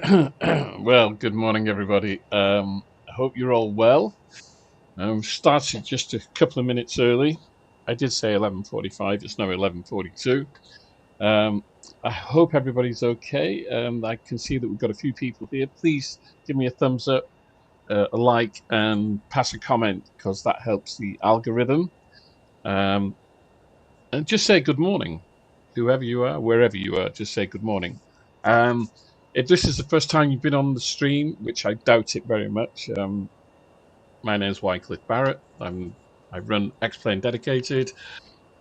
Well, good morning, everybody. I hope you're all well. Started just a couple of minutes early. I did say 11:45. It's now 11:42. Um, I hope everybody's okay. I can see that we've got a few people here. Please give me a thumbs up, a like, and pass a comment because that helps the algorithm. Um, and just say good morning, whoever you are, wherever you are. Just say good morning. Um, if this is the first time you've been on the stream, which I doubt it very much, my name is Wycliffe Barrett. I run X-Plane Dedicated,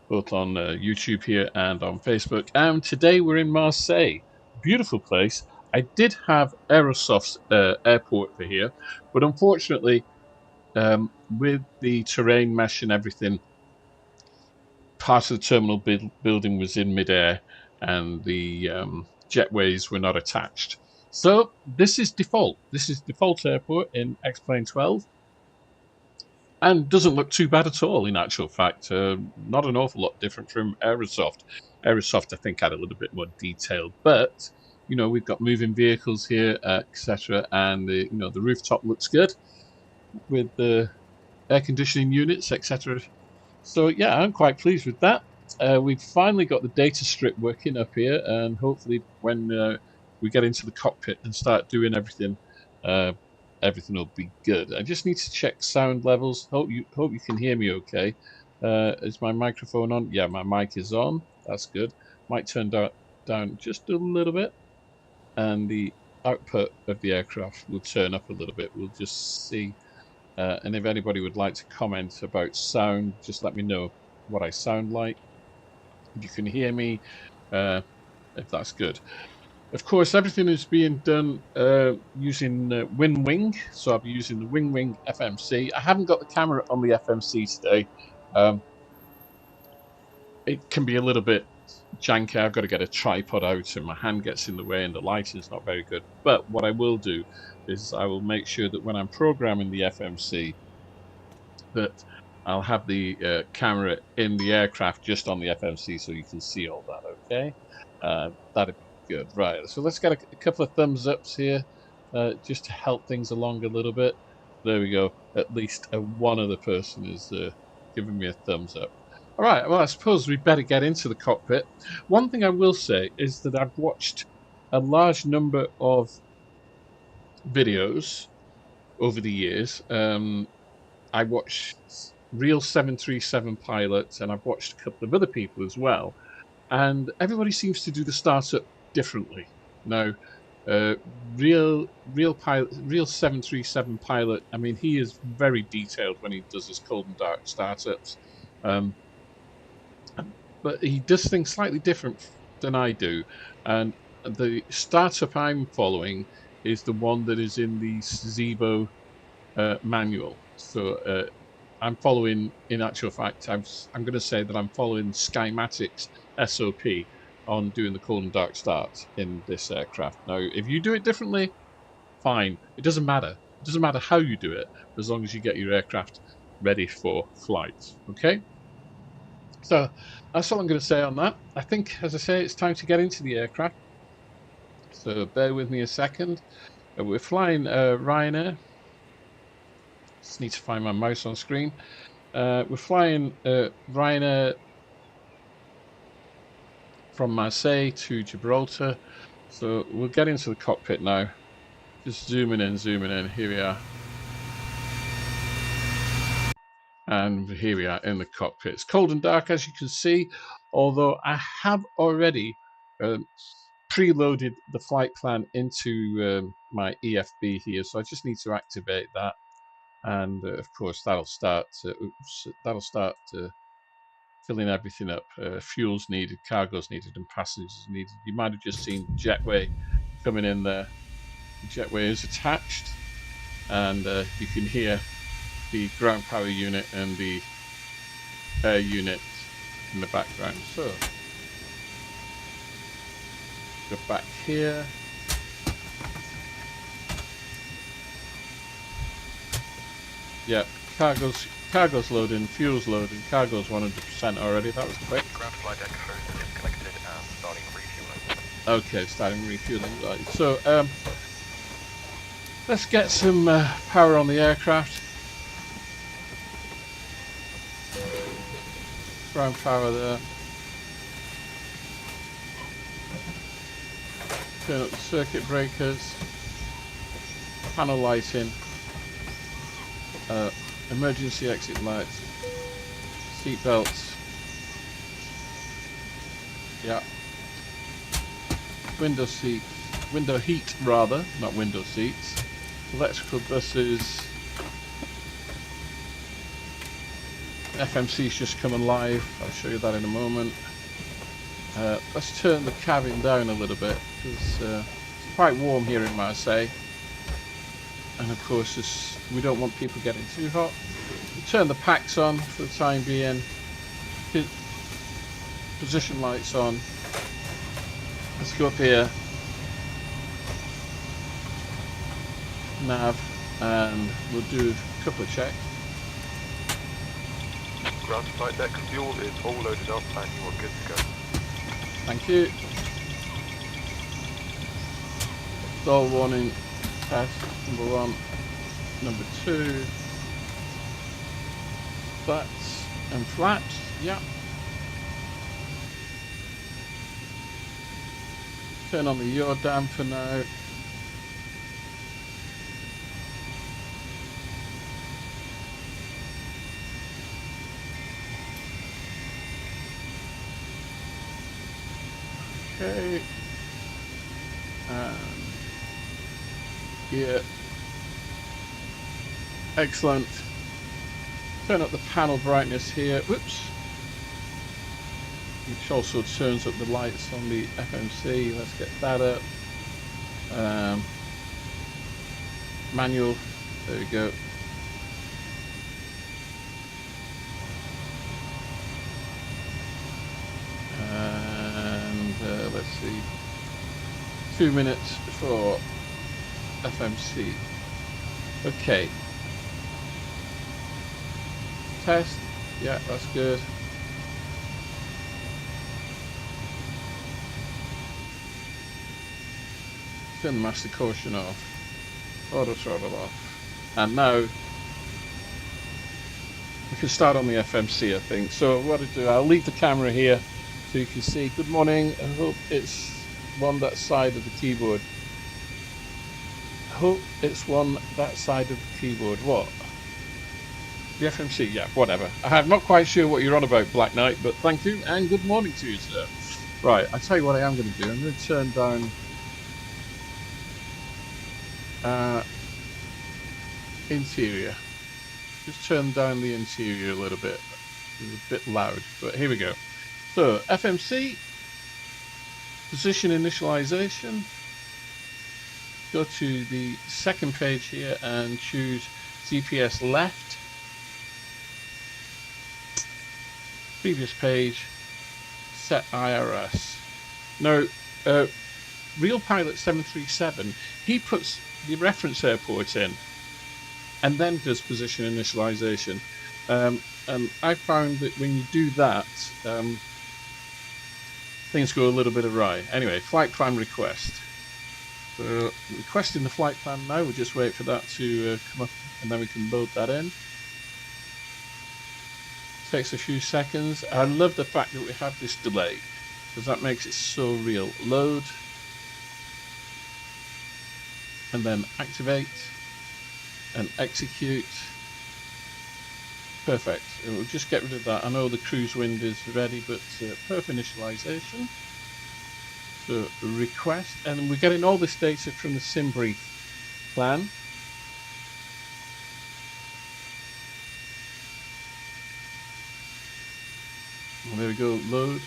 both on YouTube here and on Facebook. And today we're in Marseille, beautiful place. I did have Aerosoft's airport for here, but unfortunately, with the terrain mesh and everything, part of the terminal building was in midair, and the jetways were not attached. So this is default. This is default airport in X-Plane 12. And doesn't look too bad at all, in actual fact. Not an awful lot different from Aerosoft. Aerosoft, I think, had a little bit more detail, but we've got moving vehicles here, etc., and the rooftop looks good with the air conditioning units, etc. So yeah, I'm quite pleased with that. We've finally got the data strip working up here, and hopefully, when we get into the cockpit and start doing everything, everything will be good. I just need to check sound levels. Hope you can hear me okay. Is my microphone on? Yeah, my mic is on. That's good. Might turn down just a little bit, and the output of the aircraft will turn up a little bit. We'll just see. And if anybody would like to comment about sound, just let me know what I sound like. If you can hear me, if that's good. Of course, everything is being done using WinWing, so I'll be using the WinWing FMC. I haven't got the camera on the FMC today. It can be a little bit janky. I've got to get a tripod out, and my hand gets in the way, and the lighting's not very good. But what I will do is I will make sure that when I'm programming the FMC, that I'll have the camera in the aircraft just on the FMC so you can see all that, okay? That'd be good. Right, so let's get a couple of thumbs ups here just to help things along a little bit. There we go. At least one other person is giving me a thumbs up. All right, well, I suppose we'd better get into the cockpit. One thing I will say is that I've watched a large number of videos over the years. I watched real 737 pilots, and I've watched a couple of other people as well. And everybody seems to do the startup differently. Now, real 737 pilot, I mean, he is very detailed when he does his cold and dark startups. But he does things slightly different than I do. And the startup I'm following is the one that is in the Zibo manual. So I'm following, in actual fact, I'm going to say that I'm following Skymatic's SOP on doing the cold and dark start in this aircraft. Now, if you do it differently, fine. It doesn't matter. It doesn't matter how you do it, as long as you get your aircraft ready for flight. Okay? So that's all I'm going to say on that. I think, as I say, it's time to get into the aircraft. So bear with me a second. We're flying Ryanair. Just need to find my mouse on screen. We're flying Ryanair from Marseille to Gibraltar. So we'll get into the cockpit now. Just zooming in. Here we are. And here we are in the cockpit. It's cold and dark, as you can see, although I have already preloaded the flight plan into my EFB here. So I just need to activate that. And of course, that'll start filling everything up. Fuels needed, cargoes needed, and passengers needed. You might have just seen jetway coming in there. The jetway is attached, and you can hear the ground power unit and the air unit in the background. So go back here. Yep, cargo's loading, fuel's loading, cargo's 100% already. That was quick. Ground flight deck is disconnected and starting refueling. Okay, starting refueling. Right. So Let's get some power on the aircraft. Ground power there. Turn up the circuit breakers. Panel lighting. Emergency exit lights. Seat belts. Yeah. Window seats. Window heat rather, not window seats. Electrical buses. FMC's just coming live. I'll show you that in a moment. Let's turn the cabin down a little bit because it's quite warm here in Marseille, and of course we don't want people getting too hot. We'll turn the packs on for the time being. Position lights on. Let's go up here. Nav, and we'll do a couple of checks. Ground flight deck fuel is all loaded up and you are good to go. Thank you. Stall warning test number 1, number 2. Flats and flaps, yeah. Turn on the yaw dam for now. Okay, and yeah, excellent. Turn up the panel brightness here, whoops, which also turns up the lights on the FMC. Let's get that up. Manual, there we go. Let's see, 2 minutes for FMC. Okay. Test, yeah, that's good. Turn the master caution off. Auto throttle off. And now we can start on the FMC, I think. So what I do, I'll leave the camera here so you can see. Good morning. I hope it's one that side of the keyboard. I hope it's one that side of the keyboard. What? The FMC? Yeah, whatever. I'm not quite sure what you're on about, Black Knight, but thank you and good morning to you, sir. Right, I'll tell you what I am going to do. I'm going to turn down interior. Just turn down the interior a little bit. It's a bit loud, but here we go. So, FMC, position initialization, go to the second page here and choose GPS left, previous page, set IRS. Now, Real Pilot 737, he puts the reference airport in and then does position initialization. And I found that when you do that, things go a little bit awry. Anyway, flight plan request. So requesting the flight plan now. We'll just wait for that to come up and then we can load that in. Takes a few seconds. I love the fact that we have this delay because that makes it so real. Load and then activate and execute. Perfect. We'll just get rid of that. I know the cruise wind is ready, but perf initialization. So request, and we're getting all this data from the sim brief plan. And there we go. Load.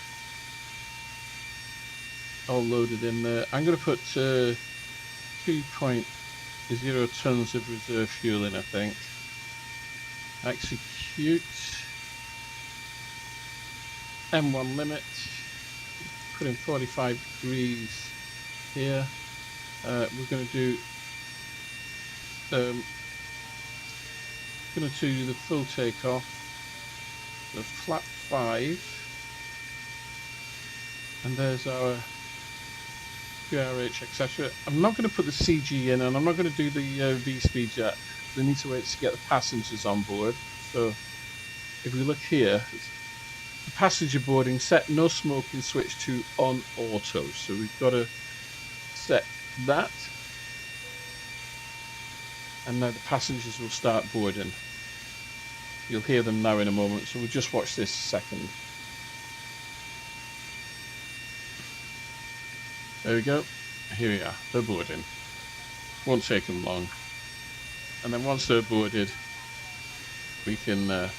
All loaded in there. I'm going to put 2.0 tons of reserve fuel in, I think. Execute. M1 limit. Put in 45 degrees here. We're going to do the full takeoff. The flap 5, and there's our QRH, etc. I'm not going to put the CG in, and I'm not going to do the V-speed yet. We need to wait to get the passengers on board. So if we look here, the passenger boarding set no smoking switch to on auto. So we've got to set that. And now the passengers will start boarding. You'll hear them now in a moment, so we'll just watch this second. There we go. Here we are. They're boarding. Won't take them long. And then once they're boarded, we can there'll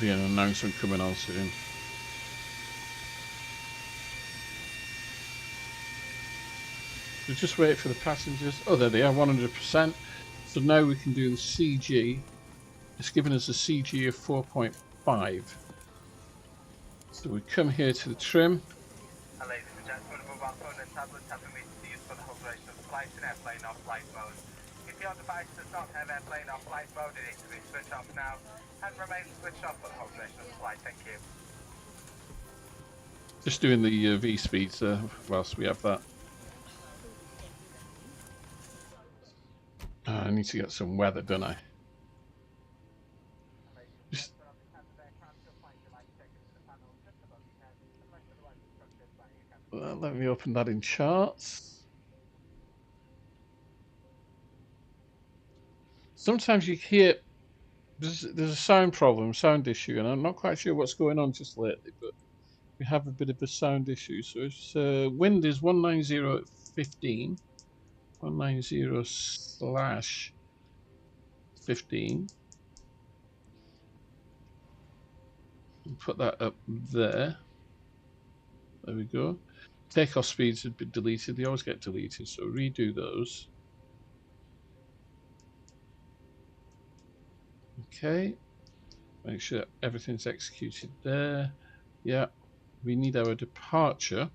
be an announcement coming on soon. So just wait for the passengers. Oh, there they are, 100%. So now we can do the CG. It's given us a CG of 4.5. So we come here to the trim. Ladies and gentlemen, mobile phone and tablets have been made to use for the whole duration of the flight in airplane or flight mode. If your device does not have airplane or flight mode, it needs to be switched off now and remain switched off for the whole duration of the flight. Thank you. Just doing the V speeds whilst we have that. I need to get some weather, don't I? Just let me open that in charts. Sometimes you hear there's a sound problem, sound issue, and I'm not quite sure what's going on just lately, but we have a bit of a sound issue. So it's wind is 190 at 15, 190/15. Put that up there. There we go. Takeoff speeds have been deleted. They always get deleted, so redo those. Okay. Make sure everything's executed there. Yeah. We need our departure.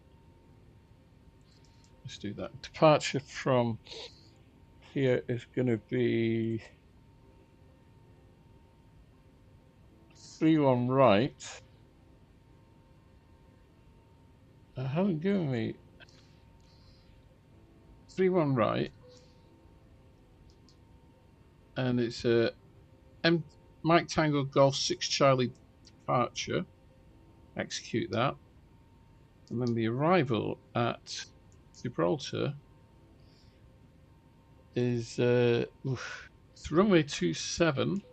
Let's do that. Departure from here is going to be 31 right. I haven't given me 31 right, and it's a Mike Tango Golf 6 Charlie departure. Execute that, and then the arrival at Gibraltar is it's runway 27,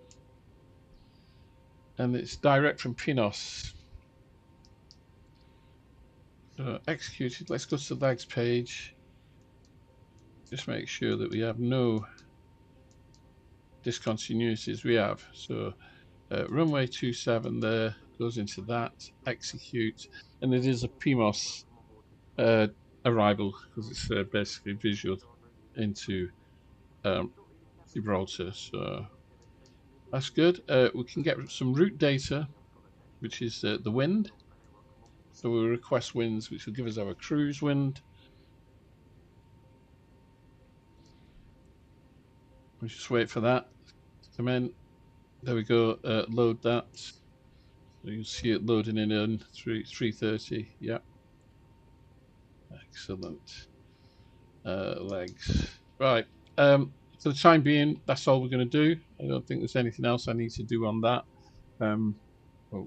and it's direct from Pinos. So executed. Let's go to the legs page. Just make sure that we have no discontinuities. We have so runway 27 there goes into that. Execute, and it is a PMOS arrival because it's basically visual into Gibraltar. So that's good. We can get some route data, which is the wind. So we'll request winds, which will give us our cruise wind. We just wait for that to come in. There we go. Load that. So you'll see it loading in 3:30. Yeah. Excellent. Legs. Right. For the time being, that's all we're going to do. I don't think there's anything else I need to do on that. Well,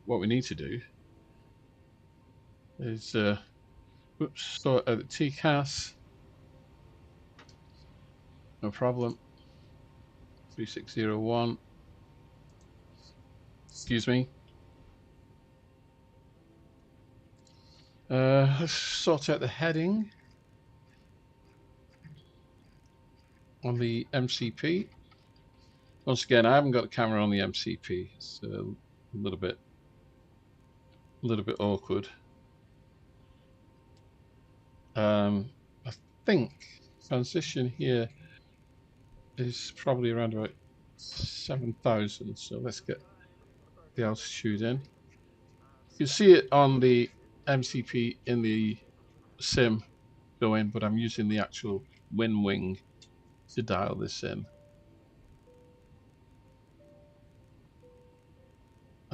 what we need to do is sort out the TCAS. No problem. 3601. Excuse me. Let's sort out the heading on the MCP. Once again, I haven't got the camera on the MCP. It's a little bit awkward. I think transition here is probably around about 7,000. So let's get the altitude in. You can see it on the MCP in the sim going, but I'm using the actual wind wing to dial this in.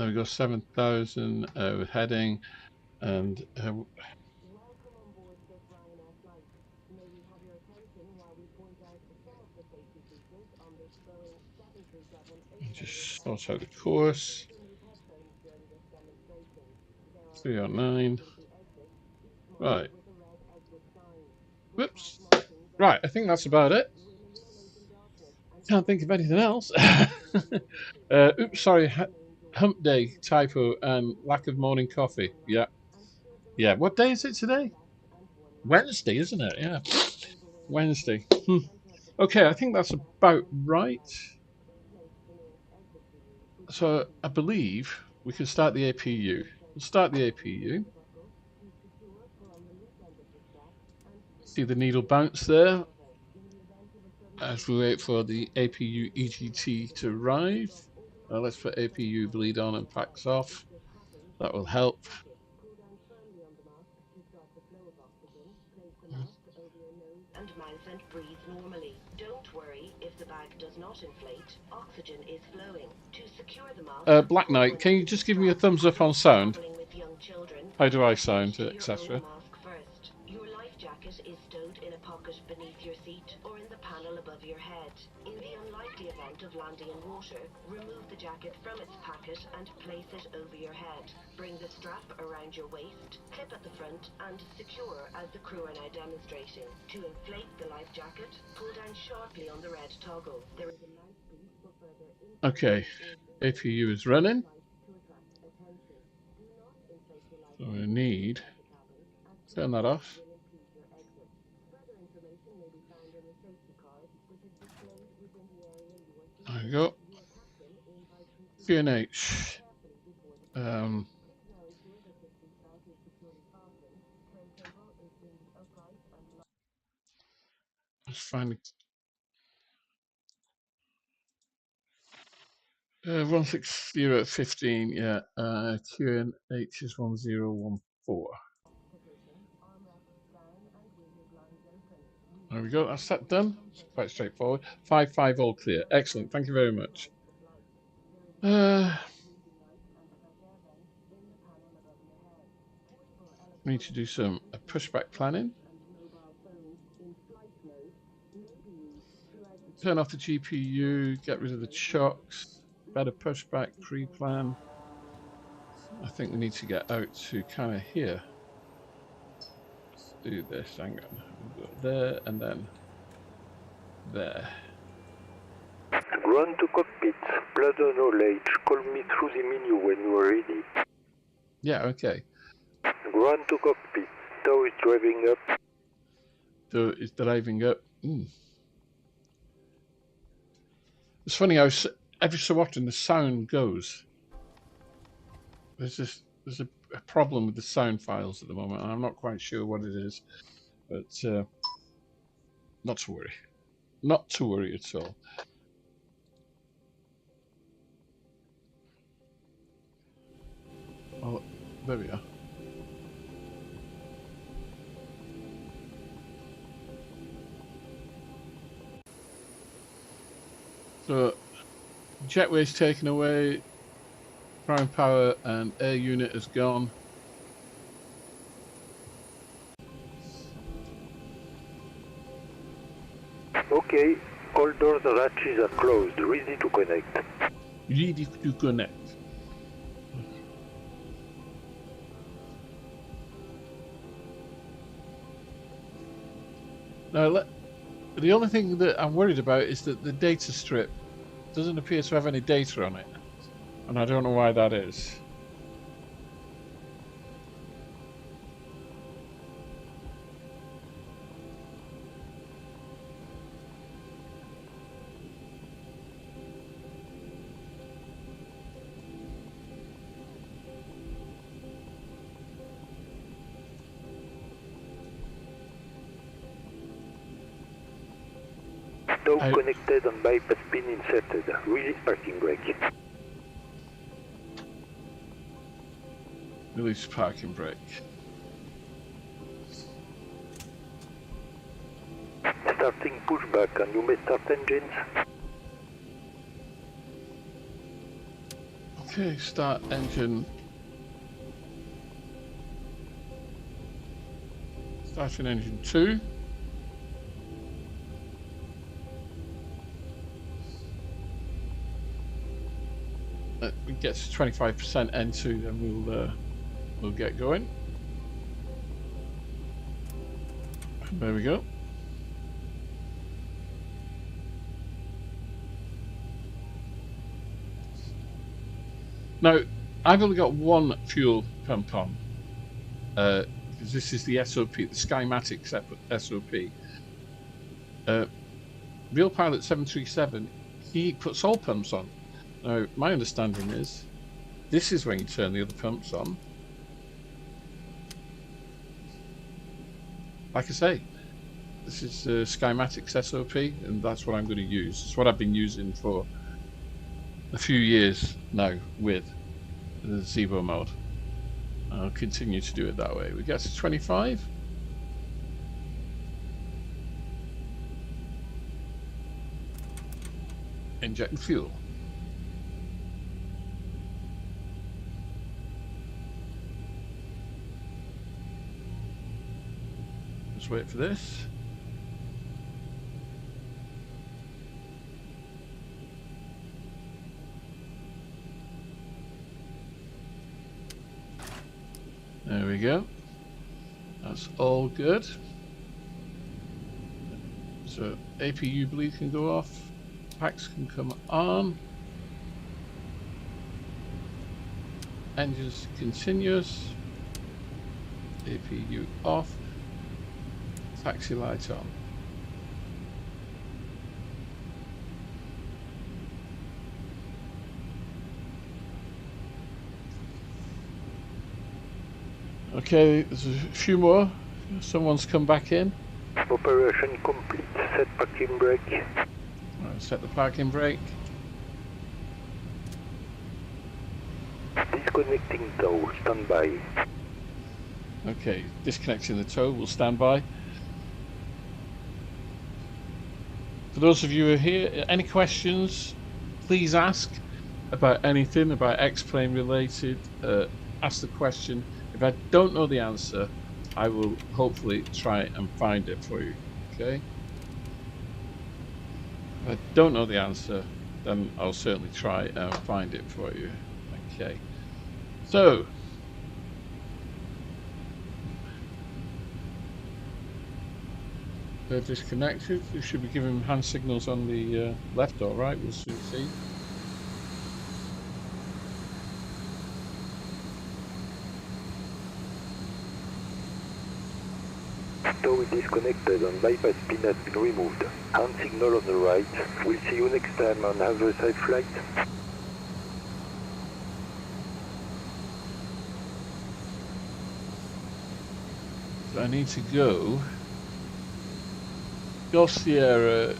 There we go, 7,000 heading, and just sort out the course. 309. Right. Whoops. Right, I think that's about it. Can't think of anything else. Oops, sorry. Hump day typo and lack of morning coffee. Yeah. Yeah. What day is it today? Wednesday, isn't it? Yeah. Wednesday. Okay, I think that's about right. So I believe we can start the APU. We'll start the APU. See the needle bounce there as we wait for the APU EGT to arrive. Let's put APU bleed on and packs off. That will help. And mouth and breathe normally. Don't worry if the bag does not inflate. Oxygen is flowing. To secure the mask, Black Knight, can you just give me a thumbs up on sound? with young children, How do I sound, etc.? Your life jacket is stowed in a pocket beneath your seat or in the panel above your head. In the unlikely event of landing in water, remove the jacket from its packet and place it over your head. Bring the strap around your waist, clip at the front and secure as the crew are now demonstrating. To inflate the life jacket, pull down sharply on the red toggle. There is a mouthpiece for further okay, APU is running. So we need turn that off. There we go. QNH. Let's find it. 160 at 15, yeah. QNH is 1014. There we go, that's that done. It's quite straightforward. 5-5 all clear. Excellent, thank you very much. We need to do some pushback planning. Turn off the GPU, get rid of the chocks, better pushback, pre-plan. I think we need to get out to kind of here. Let's do this, hang on. We'll go there and then there. Ground to cockpit, blood or knowledge, call me through the menu when you are ready. Yeah, okay. Ground to cockpit, tow is driving up. So it's driving up. It's funny how every so often the sound goes. There's a problem with the sound files at the moment, and I'm not quite sure what it is, but not to worry. Not to worry at all. Oh, there we are. So, jetway's taken away, prime power and air unit is gone. Okay, all doors and hatches are closed, ready to connect. Ready to connect. Now, the only thing that I'm worried about is that the data strip doesn't appear to have any data on it, and I don't know why that is. Tow connected and bypass pin inserted. Release parking brake. Release parking brake. Starting pushback, and you may start engines. Okay, start engine. Starting engine 2. We get to 25% N2, then we'll get going. There we go. Now, I've only got one fuel pump on, because this is the SOP, the Skymatic SOP. Real Pilot 737, he puts all pumps on. Now, my understanding is, this is when you turn the other pumps on. Like I say, this is Skymatic's SOP, and that's what I'm going to use. It's what I've been using for a few years now with the Zibo mode. I'll continue to do it that way. We get to 25. Inject fuel. Just wait for this. There we go. That's all good. So APU bleed can go off. Packs can come on. Engines continuous. APU off. Taxi light on. Okay, there's a few more. Someone's come back in. Operation complete. Set parking brake. Right, set the parking brake. Disconnecting tow. Stand by. Okay, disconnecting the tow. We'll stand by. For those of you who are here, any questions, please ask about anything, about X-Plane related. Ask the question. If I don't know the answer, I will hopefully try and find it for you. Okay? If I don't know the answer, then I'll certainly try and find it for you. Okay. So, they're disconnected. You should be giving hand signals on the left or right. We'll soon see. Tow is disconnected and bypass pin has been removed. Hand signal on the right. We'll see you next time on other side flight. So I need to go. Golf Sierra,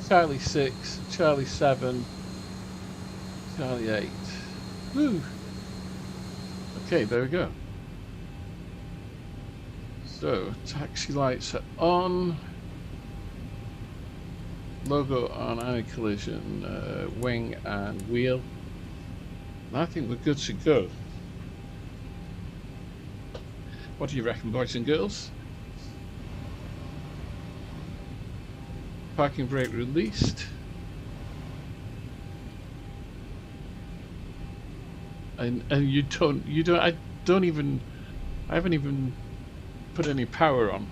Charlie 6, Charlie 7, Charlie 8. Woo! Okay, there we go. So, taxi lights are on. Logo on anti-collision, wing and wheel. And I think we're good to go. What do you reckon, boys and girls? Parking brake released. And I haven't even put any power on.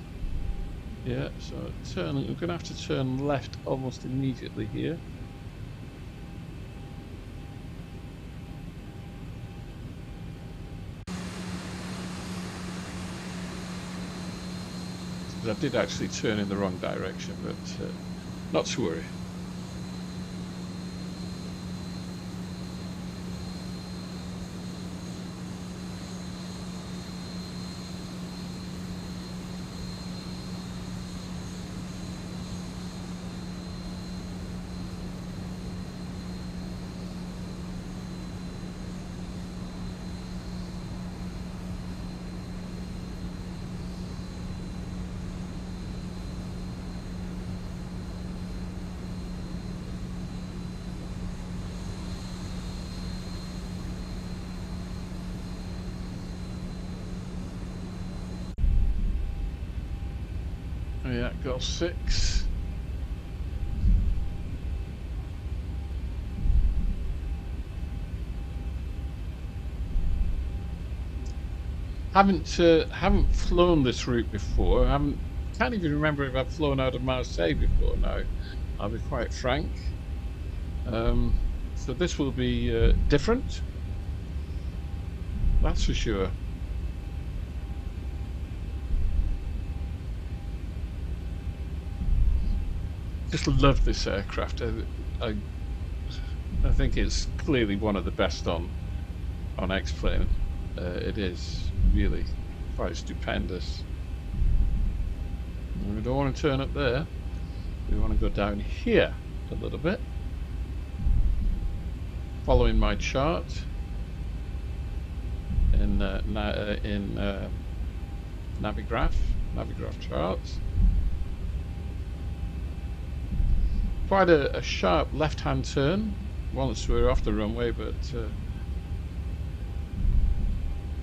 Yeah, so we're gonna have to turn left almost immediately here. I did actually turn in the wrong direction, but not to worry. Yeah, Gulf 6. Haven't flown this route before. Can't even remember if I've flown out of Marseille before now. I'll be quite frank. So this will be different. That's for sure. Just love this aircraft. I think it's clearly one of the best on X-Plane. It is really quite stupendous. We don't want to turn up there. We want to go down here a little bit, following my chart in Navigraph charts. Quite a sharp left-hand turn once we're off the runway, but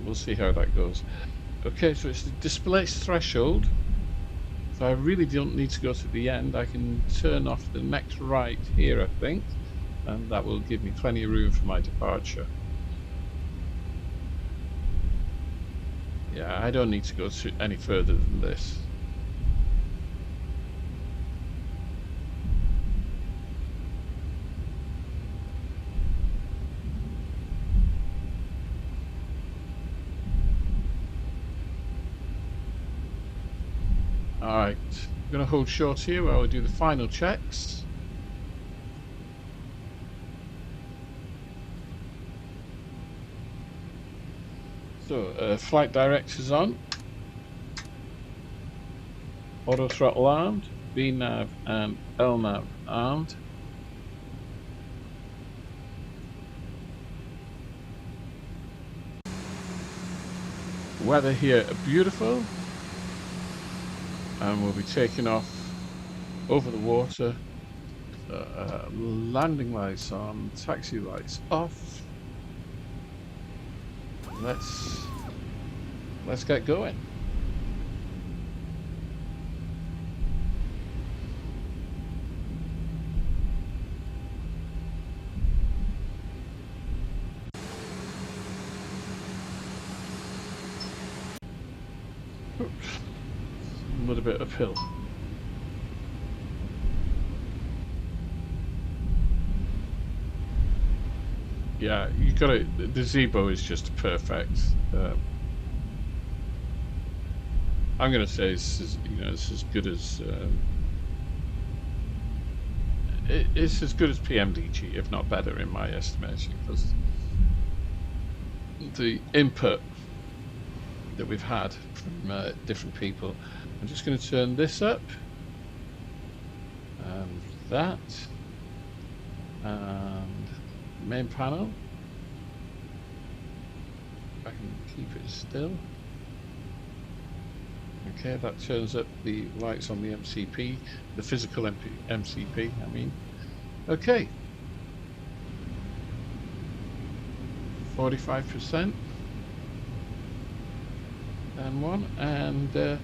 we'll see how that goes. Okay, so it's the displaced threshold. So I really don't need to go to the end. I can turn off the next right here, I think, and that will give me plenty of room for my departure. Yeah, I don't need to go any further than this. Alright, I'm going to hold short here while we do the final checks. So, flight directors on. Auto throttle armed. VNav and LNav armed. Weather here beautiful. And we'll be taking off over the water. Landing lights on, taxi lights off. Let's get going. Oops. A little bit uphill. Yeah, you got it. The Zibo is just perfect. I'm going to say it's as good as it's as good as PMDG, if not better, in my estimation, because the input that we've had from different people. I'm just going to turn this up and that, and main panel. If I can keep it still. Okay, that turns up the lights on the MCP, the physical MCP, I mean. Okay. 45%. M1, and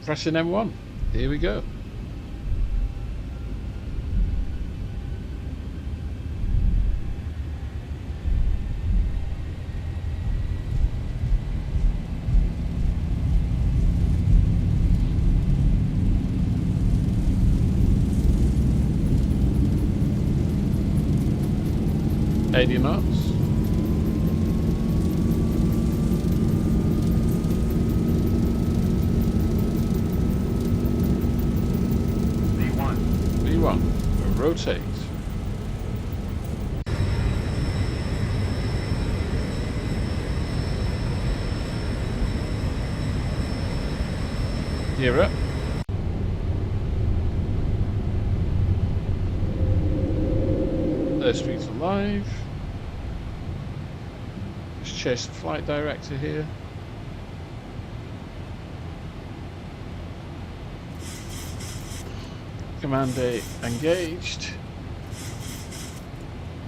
pressing M1. Here we go. $80 knots. V1. Rotate. Gear up. Airspeed's alive. Just chase the flight director here. Command A engaged.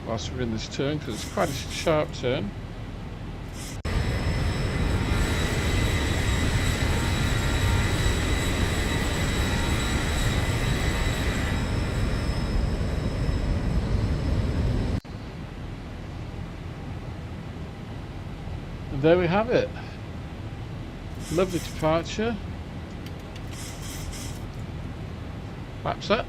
Whilst we're in this turn, because it's quite a sharp turn. And there we have it. Lovely departure. Flaps up.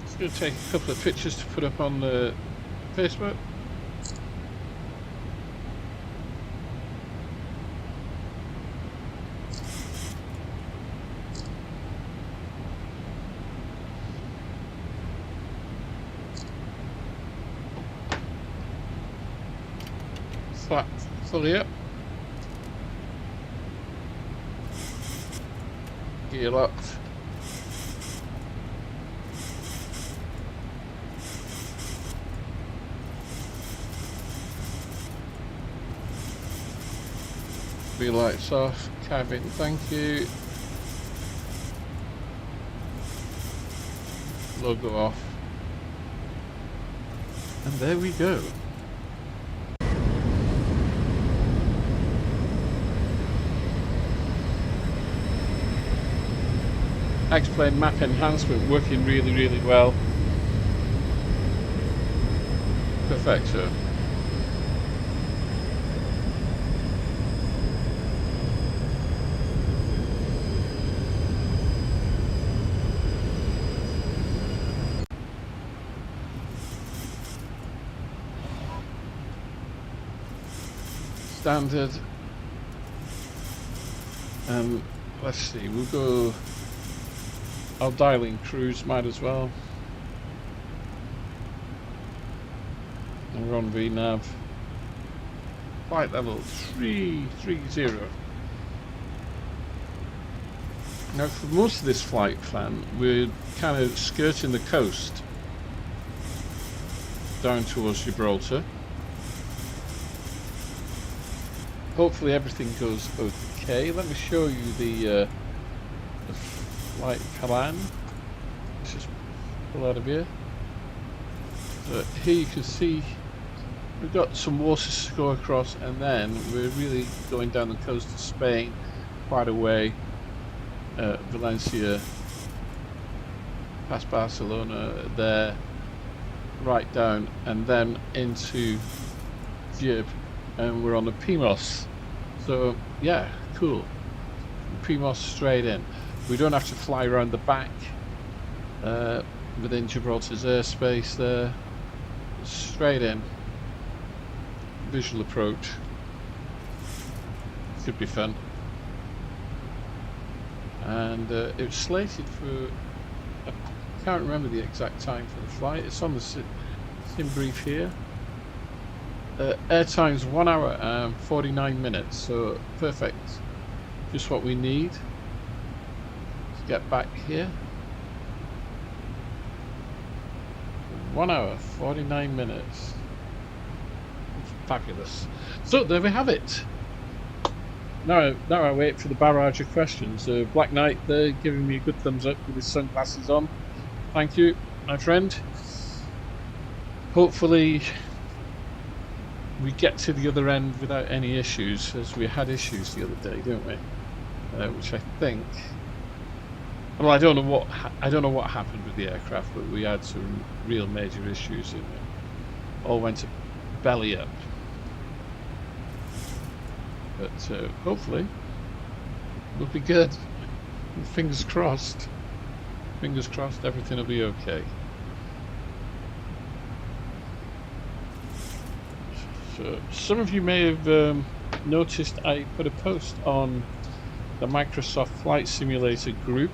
Just going to take a couple of pictures to put up on the Facebook. Flat fully up. Gear locked. Wheel lights off. Cabin, thank you. Logo off. And there we go. X-Plane map enhancement working really, really well. Perfecto. Standard. Let's see, we'll go. I'll dial in cruise, might as well. And we're on VNav. Flight level 330. Now, for most of this flight plan, we're kind of skirting the coast down towards Gibraltar. Hopefully everything goes okay. Let me show you the flight plan. Let's just pull out of here. So here you can see we've got some waters to go across, and then we're really going down the coast of Spain quite a way. Valencia, past Barcelona there, right down, and then into Gib, and we're on the Pimos. So yeah, cool. Pimos straight in. We don't have to fly around the back within Gibraltar's airspace there. Straight in. Visual approach. Could be fun. And it was slated for, I can't remember the exact time for the flight. It's on the sim brief here. Air time's 1 hour and 49 minutes, so perfect. Just what we need to get back here. 1 hour, 49 minutes. Fabulous. So there we have it. Now I wait for the barrage of questions. Black Knight there giving me a good thumbs up with his sunglasses on. Thank you, my friend. Hopefully we get to the other end without any issues, as we had issues the other day, didn't we? Which I think, well, I don't know what happened with the aircraft, but we had some real major issues, and it all went to belly up. But hopefully we'll be good. Fingers crossed. Fingers crossed, everything will be okay. So some of you may have noticed I put a post on the Microsoft Flight Simulator group.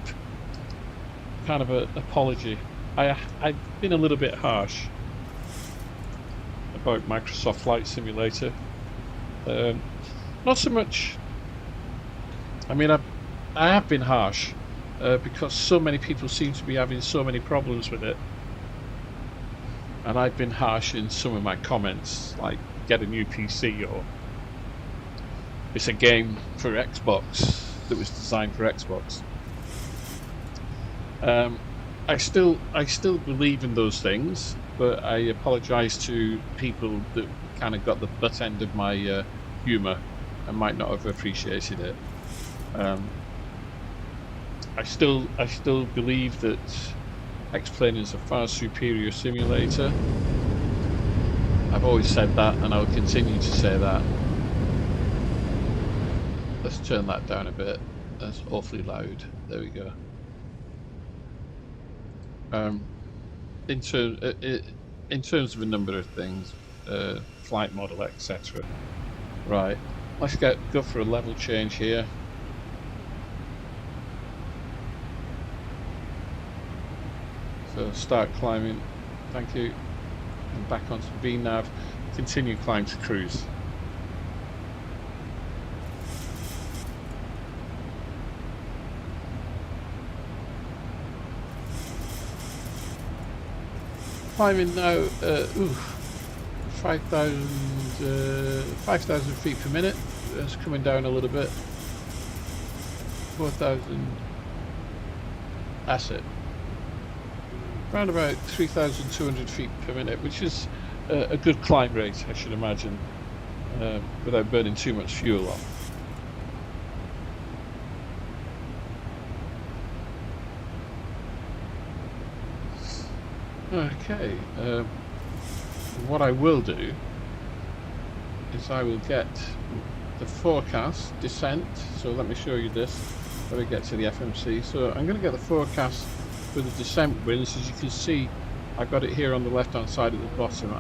Kind of an apology. I've been a little bit harsh about Microsoft Flight Simulator. Not so much. I mean, I have been harsh because so many people seem to be having so many problems with it, and I've been harsh in some of my comments, like get a new PC, or it's a game for Xbox that was designed for Xbox. I still believe in those things, but I apologise to people that kind of got the butt end of my humour and might not have appreciated it. I still believe that X-Plane is a far superior simulator. I've always said that, and I'll continue to say that. Let's turn that down a bit. That's awfully loud. There we go. In terms of a number of things, flight model, etc. Right. Let's go for a level change here. So start climbing. Thank you. And back onto VNav. Continue climb to cruise. Climbing now, 5,000 feet per minute. It's coming down a little bit. 4,000. That's it. Around about 3,200 feet per minute, which is a good climb rate, I should imagine, without burning too much fuel off. Okay, what I will do is I will get the forecast descent. So let me show you this when we get to the FMC. So I'm going to get the forecast for the descent winds. As you can see, I've got it here on the left hand side at the bottom.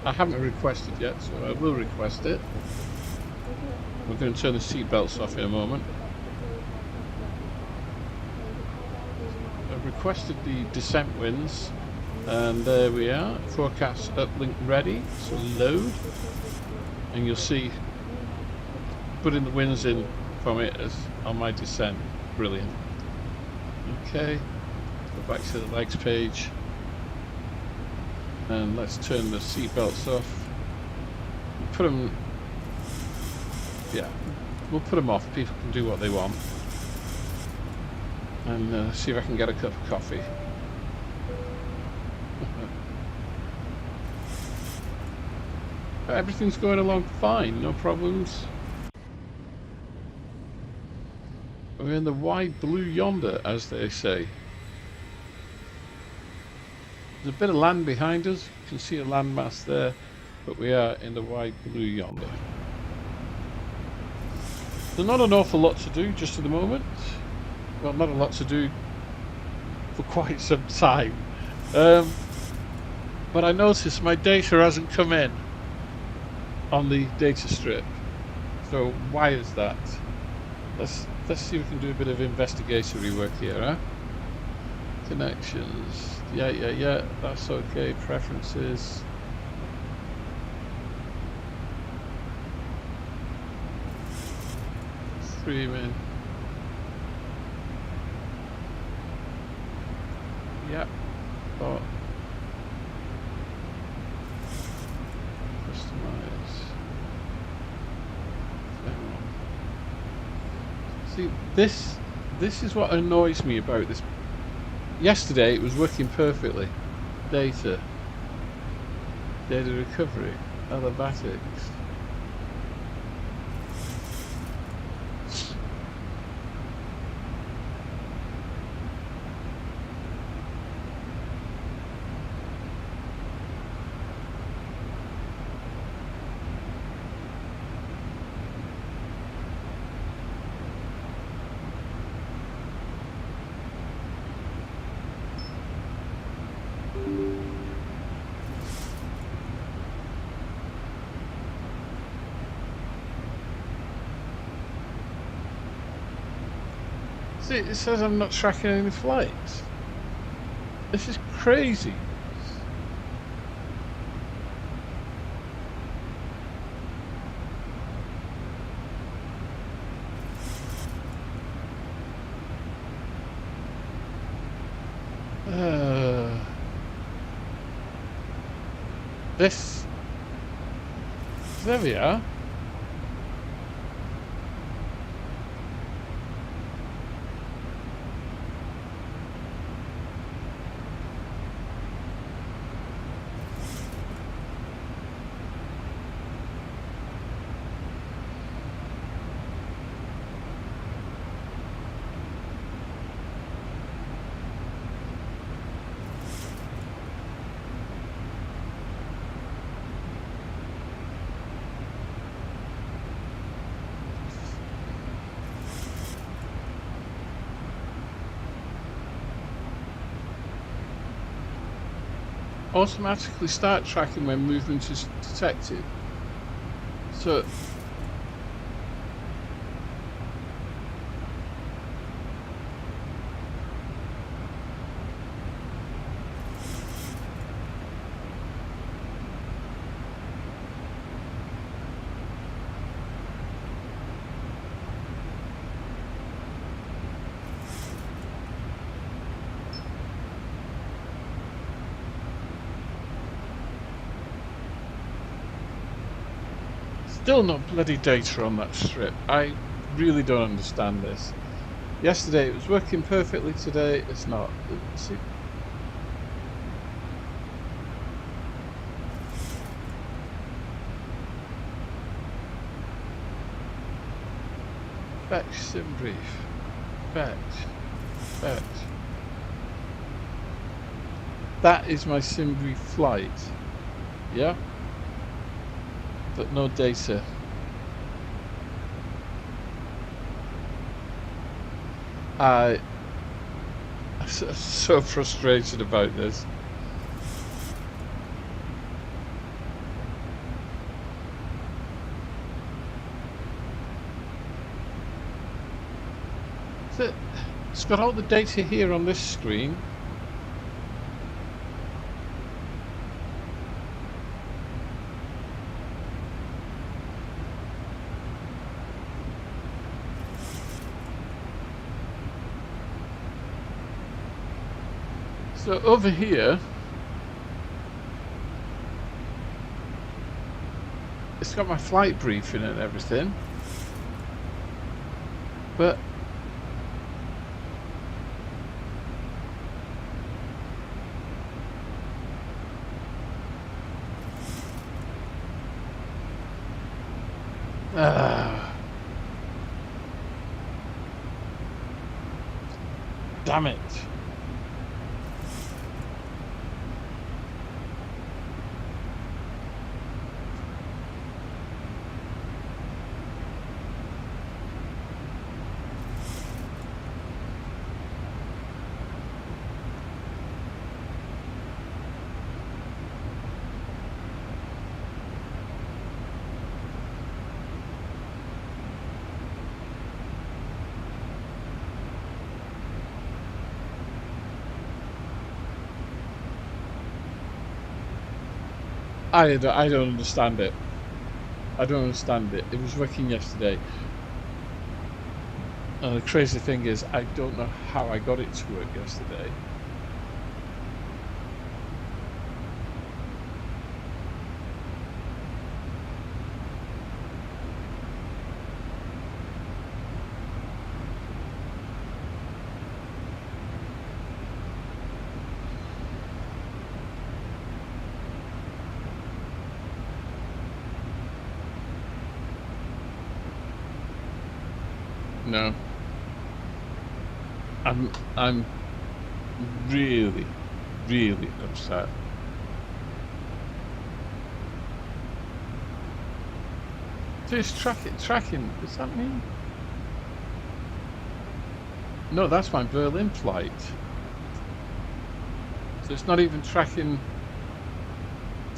I haven't requested yet, so I will request it. We're going to turn the seat belts off in a moment. I've requested the descent winds. And there we are, forecast uplink ready, so load, and you'll see putting the winds in from it as on my descent. Brilliant. Okay, go back to the legs page, and let's turn the seat belts off. Put them, yeah, we'll put them off, people can do what they want, and see if I can get a cup of coffee. Everything's going along fine, no problems. We're in the wide blue yonder, as they say. There's a bit of land behind us, you can see a landmass there, but we are in the wide blue yonder. There's not an awful lot to do just at the moment. Well, not a lot to do for quite some time. But I noticed my data hasn't come in on the data strip. So why is that? Let's see if we can do a bit of investigatory work here, huh? Connections. Yeah, that's okay. Preferences. Streaming. Yep. Oh. See, this is what annoys me about this. Yesterday it was working perfectly. Data recovery, elevatics. See, it says I'm not tracking any flights. This is crazy. There we are. automatically start tracking when movement is detected. So still no bloody data on that strip. I really don't understand this. Yesterday it was working perfectly, today it's not. See, fetch sim brief. Fetch. That is my sim brief flight. Yeah? But no data. I'm so frustrated about this. So, it's got all the data here on this screen. So over here, it's got my flight briefing and everything, but damn it. I don't understand it. I don't understand it. It was working yesterday. And the crazy thing is, I don't know how I got it to work yesterday. No. I'm really, really upset. So it's tracking, does that mean? No, that's my Berlin flight. So it's not even tracking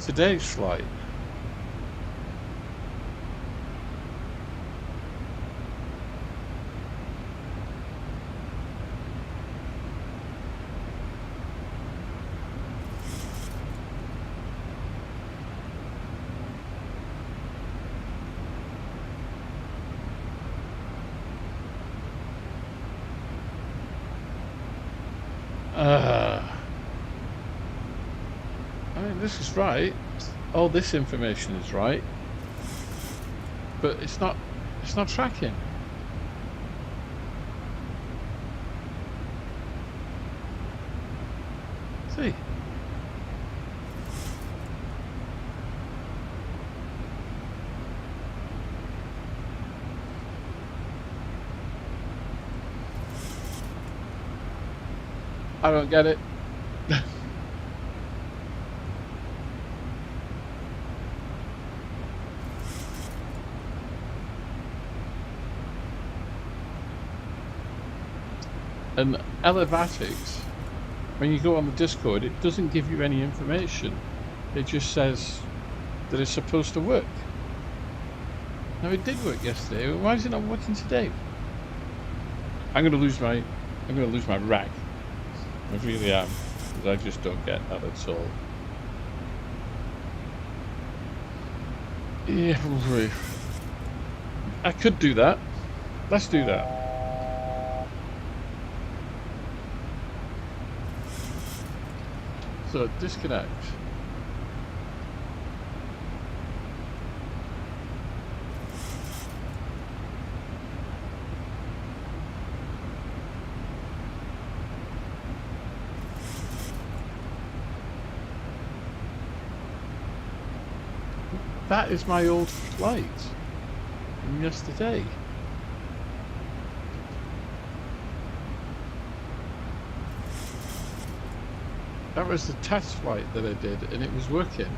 today's flight. I mean, this is right. All this information is right, but it's not tracking. See? I don't get it. And elevatics when you go on the Discord, it doesn't give you any information. It just says that it's supposed to work. Now it did work yesterday. Why is it not working today? I'm going to lose my rag. I really am, because I just don't get that at all. Yeah, I could do that. Let's do that. So disconnect. That is my old flight from yesterday. That was the test flight that I did, and it was working.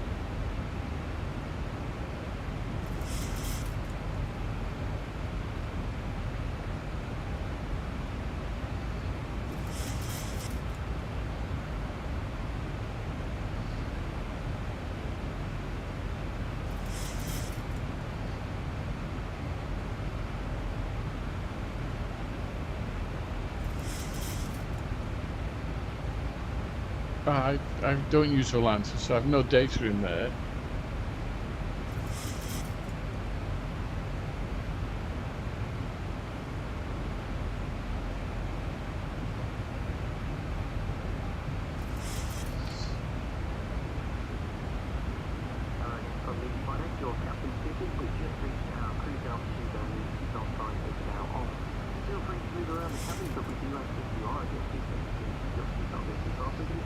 I don't use Volanta, so I have no data in there.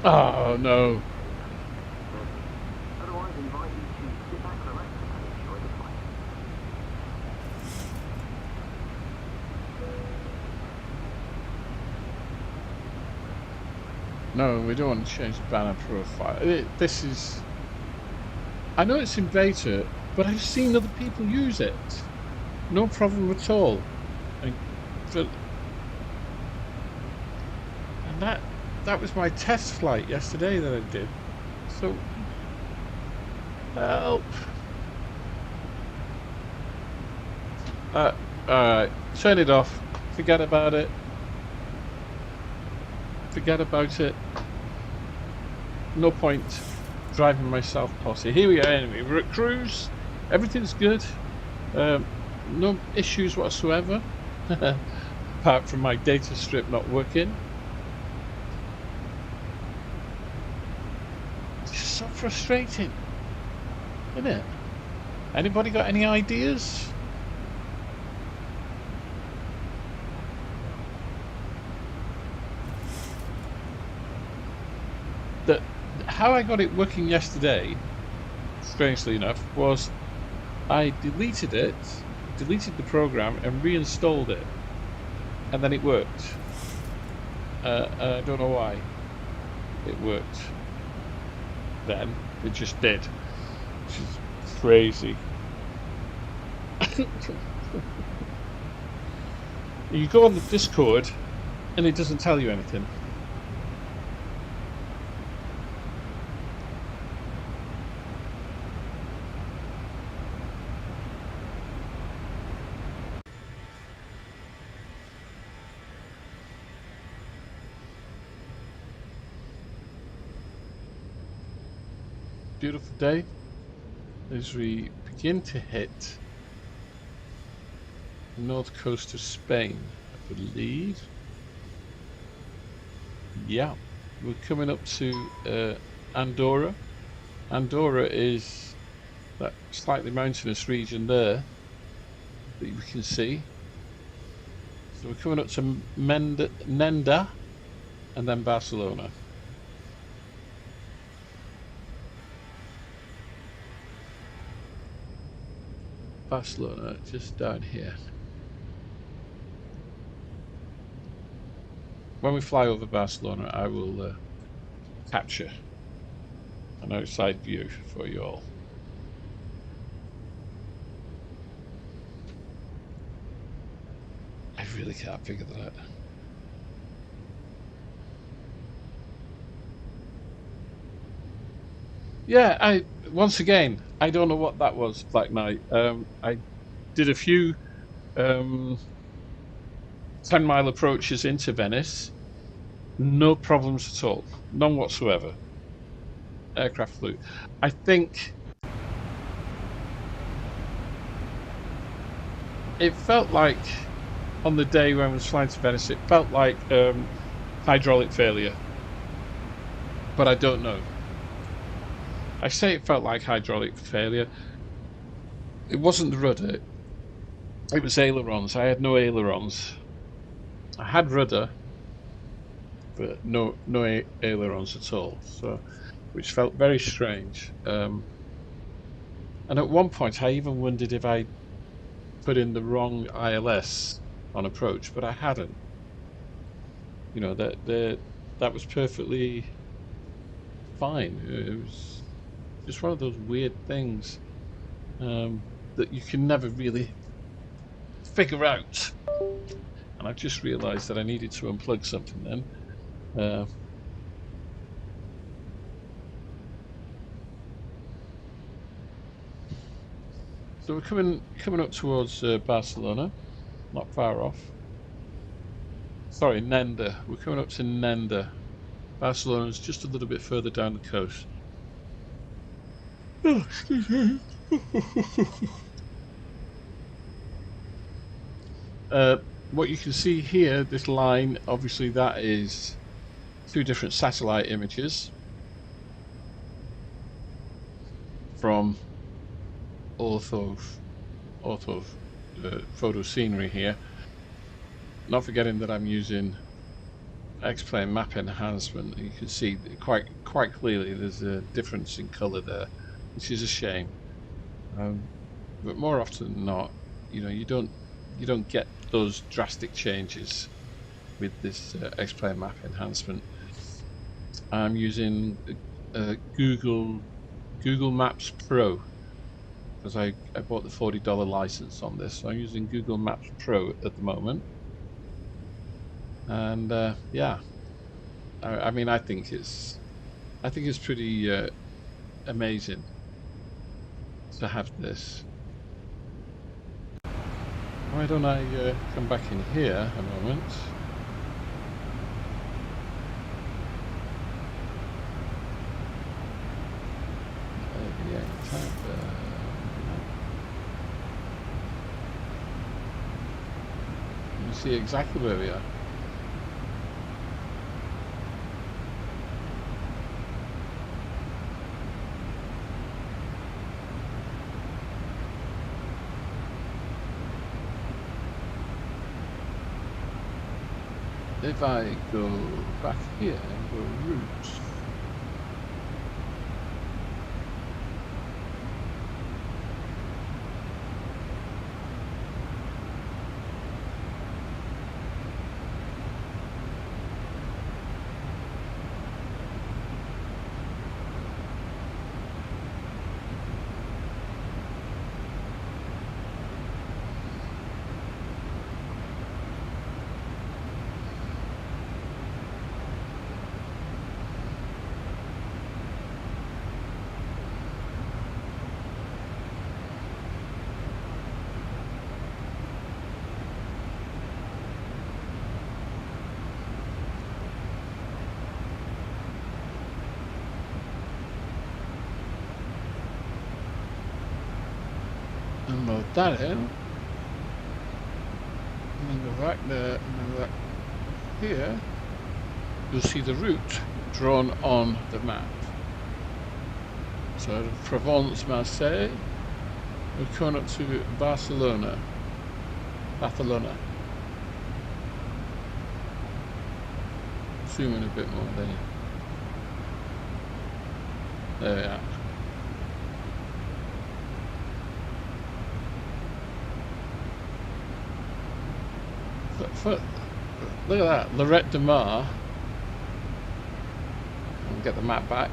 Oh no. No, we don't want to change the banner profile. This is... I know it's in beta, but I've seen other people use it. No problem at all. And that was my test flight yesterday that I did. So... help. Alright, turn it off. Forget about it. Forget about it. No point driving myself posse. Here we are anyway. We're at cruise. Everything's good. No issues whatsoever. Apart from my data strip not working. It's just so frustrating, isn't it? Anybody got any ideas? How I got it working yesterday, strangely enough, was I deleted the program and reinstalled it, and then it worked. I don't know why it worked then. It just did, which is crazy. You go on the Discord and it doesn't tell you anything. Beautiful day as we begin to hit the north coast of Spain, I believe. Yeah, we're coming up to Andorra. Andorra is that slightly mountainous region there that you can see. So we're coming up to Nenda and then Barcelona. Barcelona, just down here. When we fly over Barcelona, I will capture an outside view for you all. I really can't figure that out. Yeah, once again, I don't know what that was, Black Knight. I did a few 10-mile approaches into Venice. No problems at all. None whatsoever. Aircraft flew. I think it felt like on the day when I was flying to Venice, it felt like hydraulic failure. But I don't know. I say it felt like hydraulic failure. It wasn't the rudder. It was ailerons. I had no ailerons. I had rudder, but no ailerons at all. So, which felt very strange. And at one point, I even wondered if I put in the wrong ILS on approach, but I hadn't. You know, that was perfectly fine. It was just one of those weird things that you can never really figure out. And I just realised that I needed to unplug something then. So we're coming up towards Barcelona, not far off. Sorry, Nenda. We're coming up to Nenda. Barcelona's just a little bit further down the coast. Oh, excuse me. What you can see here, this line, obviously that is two different satellite images from ortho photo scenery here. Not forgetting that I'm using X-plane map enhancement. You can see quite clearly there's a difference in color there, which is a shame. But more often than not, you know, you don't get those drastic changes with this X-plane map enhancement. I'm using Google Maps Pro because I bought the $40 license on this, so I'm using Google Maps Pro at the moment. And yeah, I mean, I think it's pretty amazing to have this. Why don't I come back in here a moment? You can see exactly where we are. If I go back here and go routes, and load that in, and then go back there, and then back here, you'll see the route drawn on the map. So Provence, Marseille, we're coming up to Barcelona. Zoom in a bit more there. There we are. Look at that, Lorette de Mar. I'll get the map back.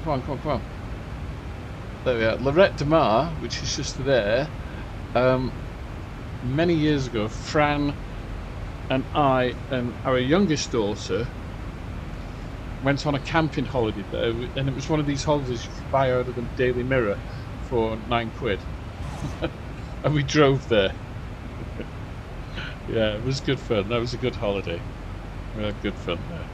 Come on. There we are, Lorette de Mar, which is just there. Many years ago, Fran and I and our youngest daughter went on a camping holiday there, and it was one of these holidays you could buy out of the Daily Mirror for £9. And we drove there. Yeah, it was good fun. That was a good holiday. We had good fun there.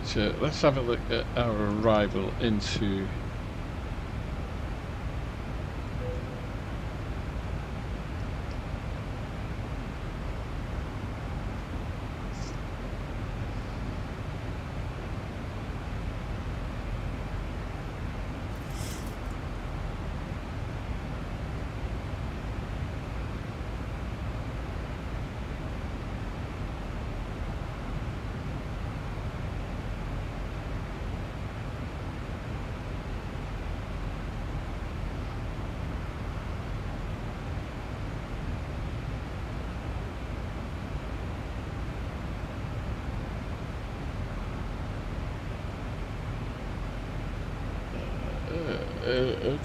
So let's have a look at our arrival into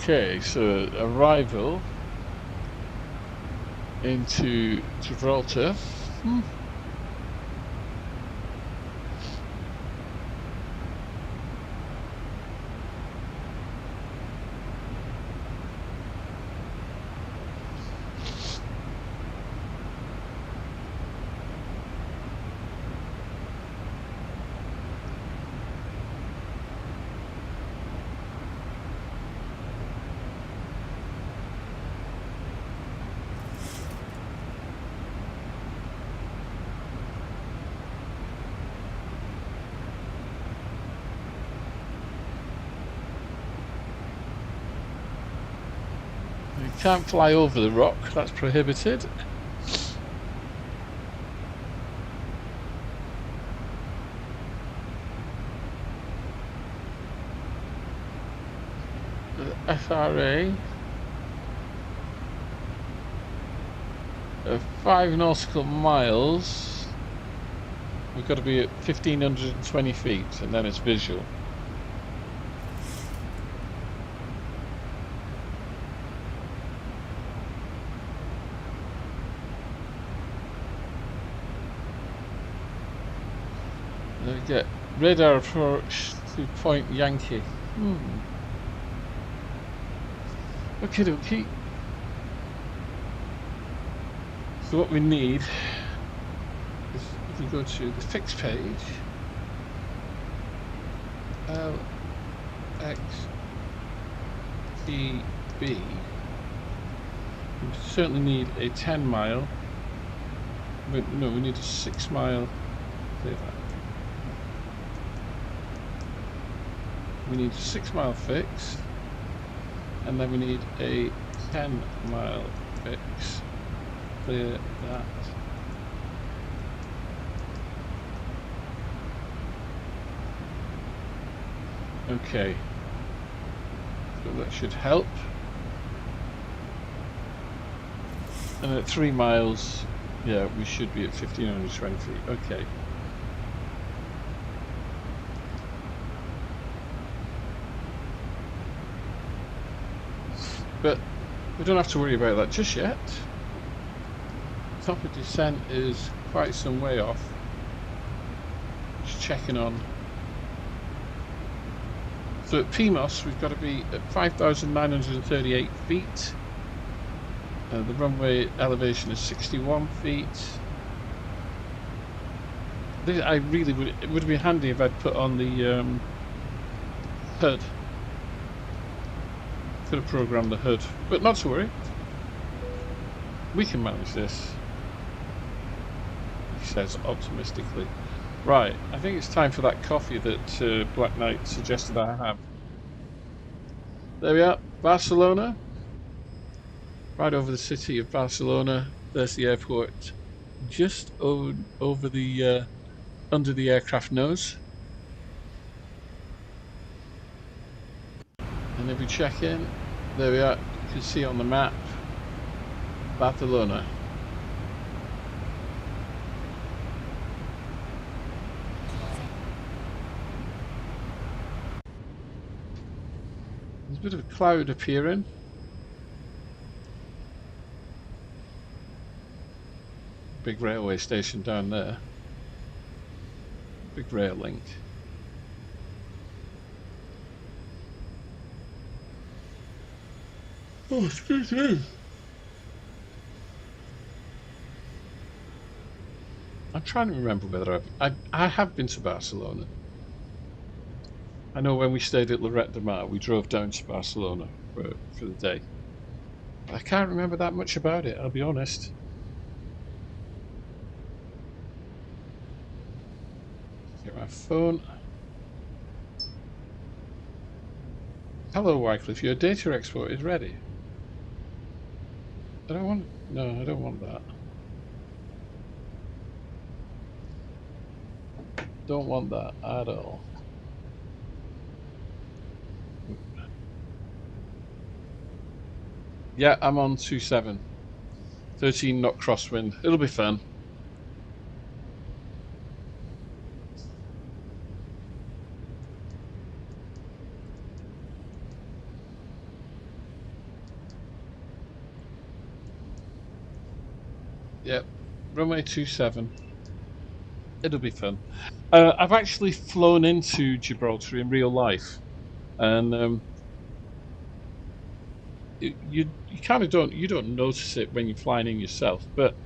okay, so arrival into Gibraltar. You can't fly over the rock, that's prohibited. The FRA 5 nautical miles. We've got to be at 1,520 feet, and then it's visual. There we get radar approach to Point Yankee. Okay, dokie. So what we need is, if you go to the fixed page, LXTB, we certainly need a 10 mile, but no, we need a 6 mile. We need a 6 mile fix, and then we need a 10 mile fix. Clear that. Okay, so that should help. And at 3 miles, yeah, we should be at 1,520 feet. Okay. But we don't have to worry about that just yet. Top of descent is quite some way off. Just checking on. So at PMOS we've got to be at 5,938 feet. The runway elevation is 61 feet. I really would. It would be handy if I'd put on the HUD. Could have programmed the HUD, but not to worry. We can manage this, he says optimistically. Right, I think it's time for that coffee that Black Knight suggested I have. There we are, Barcelona. Right over the city of Barcelona. There's the airport, just over the under the aircraft nose. And if we check in, there we are. You can see on the map, Barcelona. There's a bit of a cloud appearing. Big railway station down there. big rail link. Oh, excuse me. I'm trying to remember whether I have been to Barcelona. I know when we stayed at Lloret de Mar, we drove down to Barcelona for the day. But I can't remember that much about it, I'll be honest. Get my phone. Hello, Wycliffe. Your data export is ready. I don't want. No, I don't want that. Don't want that at all. Yeah, I'm on 2.7. 13 knot crosswind. It'll be fun. Yep, runway 27. It'll be fun. I've actually flown into Gibraltar in real life, and you kind of don't notice it when you're flying in yourself. But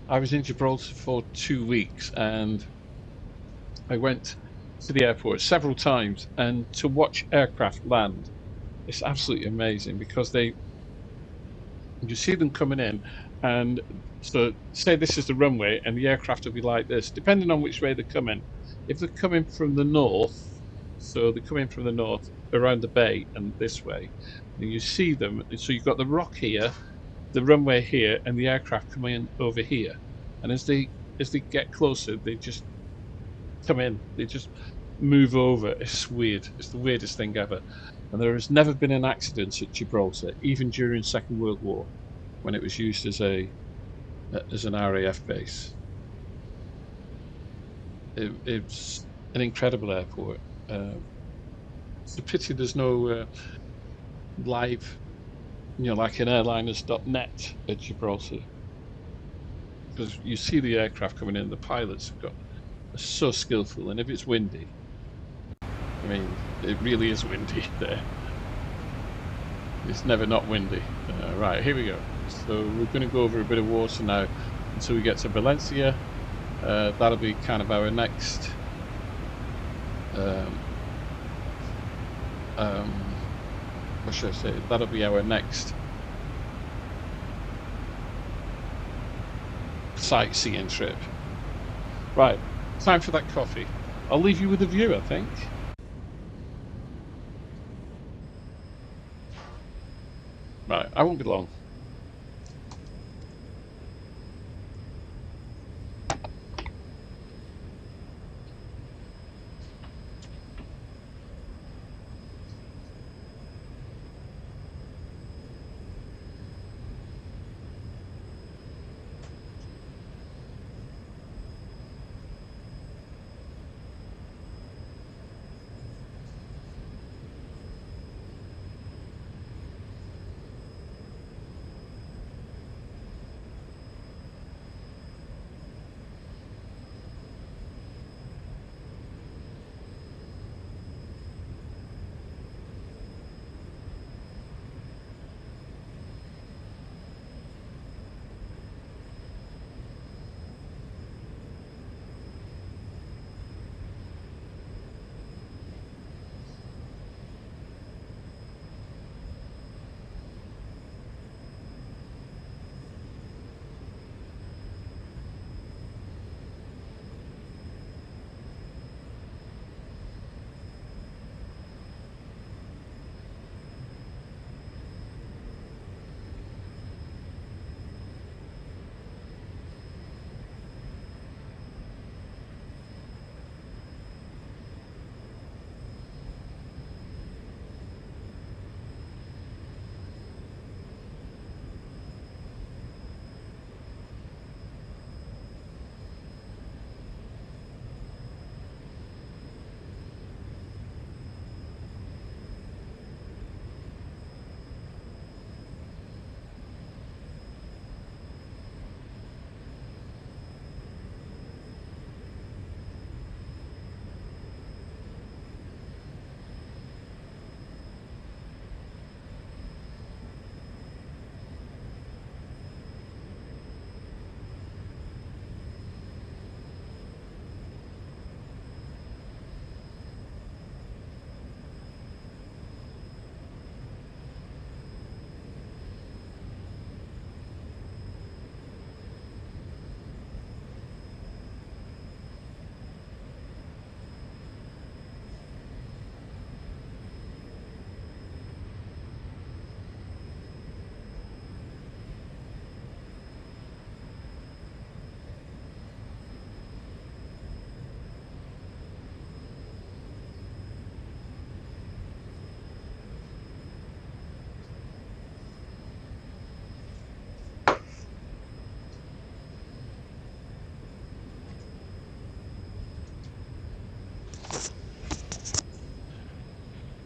I was in Gibraltar for 2 weeks, and I went to the airport several times, and to watch aircraft land, it's absolutely amazing because you see them coming in, and so say this is the runway, and the aircraft will be like this, depending on which way they're coming. If they're coming from the north, so they're coming from the north around the bay and this way, and you see them. So you've got the rock here, the runway here, and the aircraft coming in over here. And as they get closer, they just come in. They just move over. It's weird. It's the weirdest thing ever. And there has never been an accident at Gibraltar, even during Second World War, when it was used as an RAF base. It's an incredible airport. It's a pity there's no live, like an airliners.net at Gibraltar, because you see the aircraft coming in. The pilots are so skillful, and if it's windy, I mean, it really is windy there. It's never not windy. Right, here we go. So we're going to go over a bit of water now until we get to Valencia. That'll be kind of our next what should I say? That'll be our next sightseeing trip. Right, time for that coffee. I'll leave you with a view, I think. Right, I won't be long.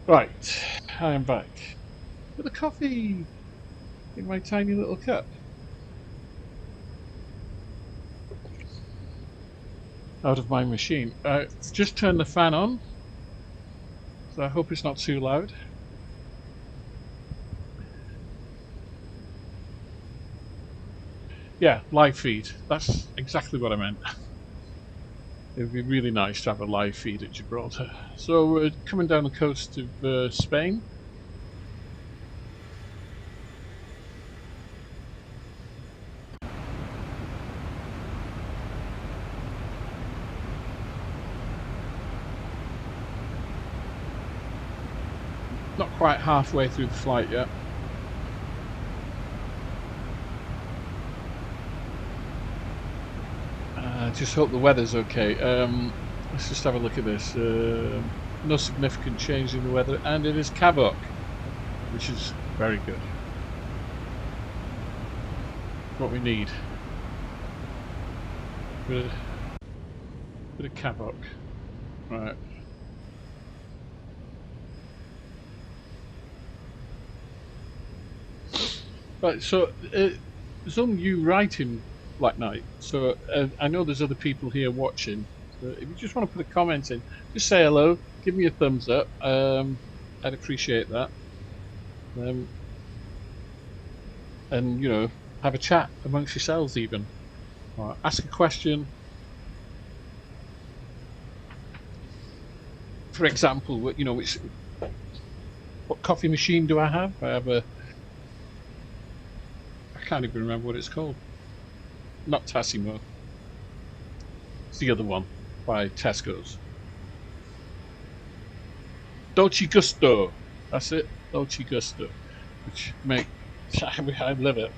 Right, I am back with a coffee in my tiny little cup. Out of my machine. Just turn the fan on, so I hope it's not too loud. Yeah, live feed. That's exactly what I meant. It would be really nice to have a live feed at Gibraltar. So we're coming down the coast of Spain. Not quite halfway through the flight yet. Just hope the weather's okay. Let's just have a look at this. No significant change in the weather, and it is Cabot, which is very good. What we need. Bit of Cabot. Right. Right, so there's only you writing Black Knight, so I know there's other people here watching. So if you just want to put a comment in, just say hello, give me a thumbs up. I'd appreciate that. And you know, have a chat amongst yourselves even. Or ask a question. For example, what coffee machine do I have? I have I can't even remember what it's called. Not Tassimo. It's the other one by Tesco's. Dolce Gusto. That's it. Dolce Gusto. Which I love it.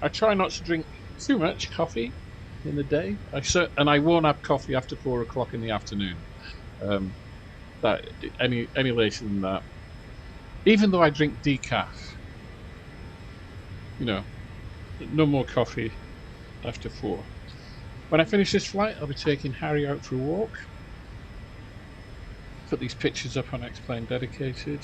I try not to drink too much coffee in the day. And I won't have coffee after 4 o'clock in the afternoon. That any later than that. Even though I drink decaf. You know, no more coffee after 4. When I finish this flight, I'll be taking Harry out for a walk. Put these pictures up on X-Plane Dedicated.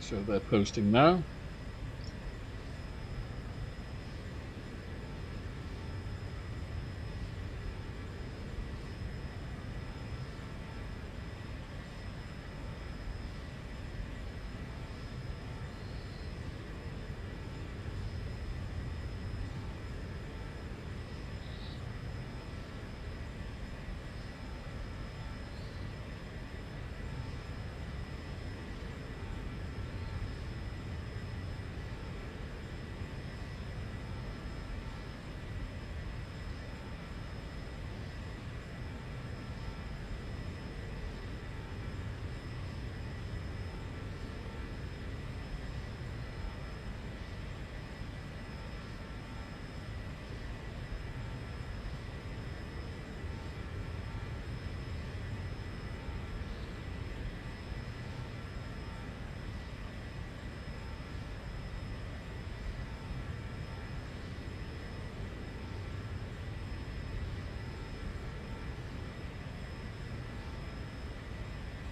So they're posting now.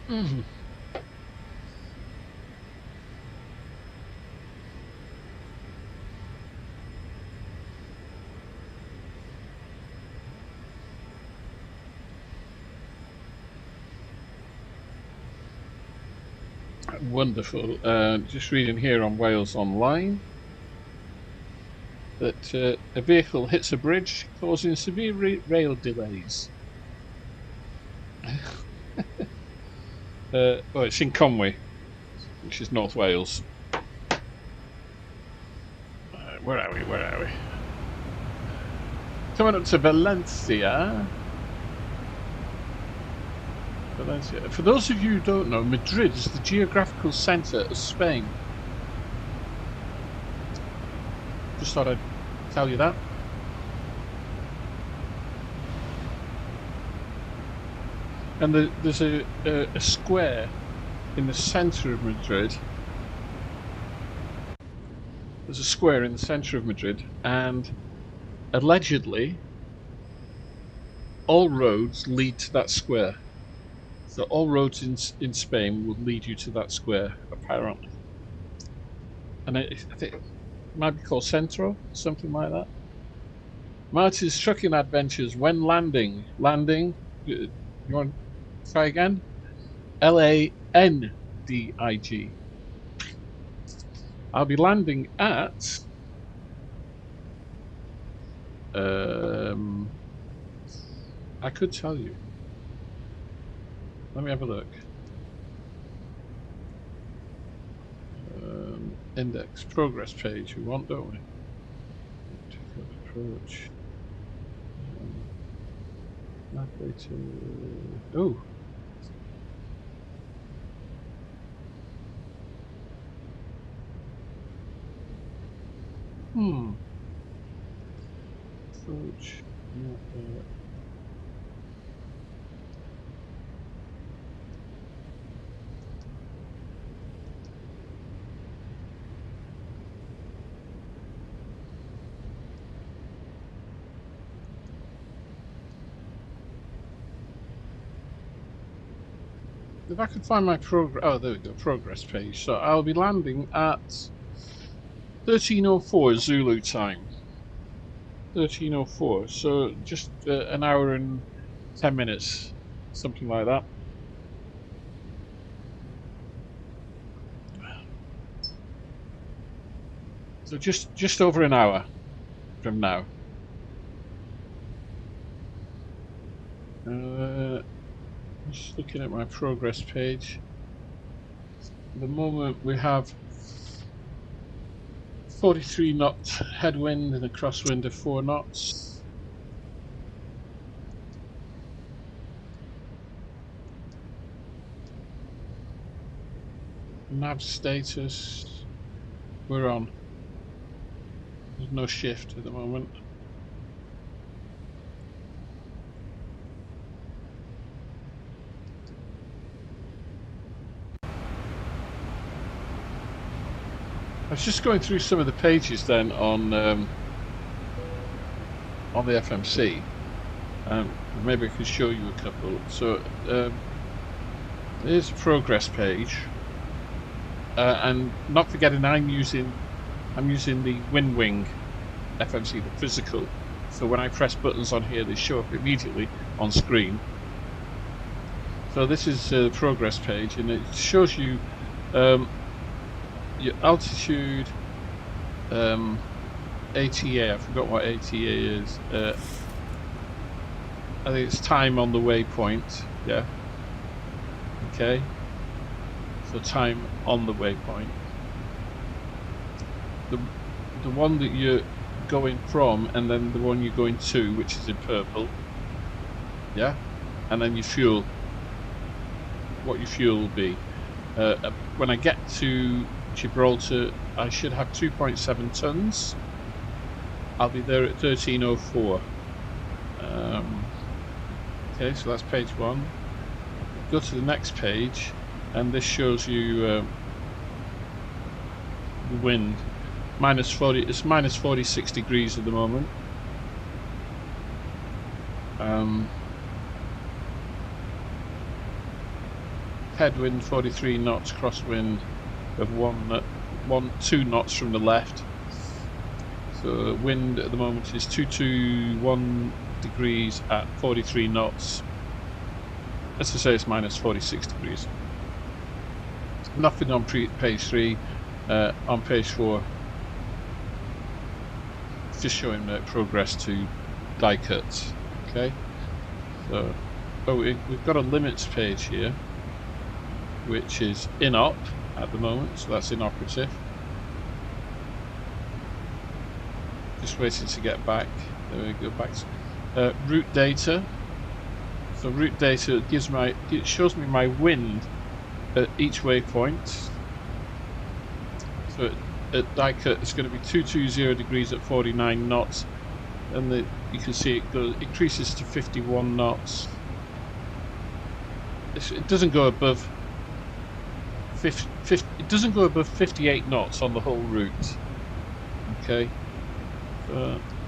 Mm-hmm. Wonderful. Just reading here on Wales Online that a vehicle hits a bridge, causing severe rail delays. It's in Conwy, which is North Wales. Where are we? Where are we? Coming up to Valencia. Valencia. For those of you who don't know, Madrid is the geographical centre of Spain. Just thought I'd tell you that. And there's a square in the centre of Madrid. There's a square in the centre of Madrid, and allegedly, all roads lead to that square. So all roads in Spain will lead you to that square, apparently. And I think it might be called Centro, something like that. Martin's trucking adventures when landing. Landing, you want to try again? Landing. I'll be landing at I could tell you. Let me have a look. Index progress page we want, don't we? Approach. Oh. Approach. If I could find my progress, oh, there we go, progress page. So I'll be landing at 13:04 Zulu time. 13:04. So just an hour and 10 minutes, something like that. So just over an hour from now. Just looking at my progress page. At the moment we have 43 knots headwind and a crosswind of 4 knots. Nav status, we're on. There's no shift at the moment. I was just going through some of the pages then on the FMC. Maybe I could show you a couple. So here's a progress page, and not forgetting I'm using the WinWing FMC, the physical. So when I press buttons on here, they show up immediately on screen. So this is the progress page, and it shows you your altitude, ATA, I forgot what ATA is. I think it's time on the waypoint, yeah. Okay. So time on the waypoint. The one that you're going from, and then the one you're going to, which is in purple. Yeah? And then your fuel. What your fuel will be. When I get to Gibraltar, I should have 2.7 tons. I'll be there at 13:04. Okay, so that's page 1. Go to the next page, and this shows you the wind. Minus 40. It's minus 46 degrees at the moment. Headwind 43 knots, crosswind of 2 knots from the left. So wind at the moment is 221 degrees at 43 knots. Let's just say it's minus 46 degrees. Nothing on page 3. On page 4, just showing progress to die cuts. Okay. So, we've got a limits page here, which is inop at the moment, so that's inoperative. Just waiting to get back. There we go. Back to route data. So route data it shows me my wind at each waypoint. So at Dykert it's going to be 220 degrees at 49 knots, and you can see it increases to 51 knots. It doesn't go above 58 knots on the whole route. Okay,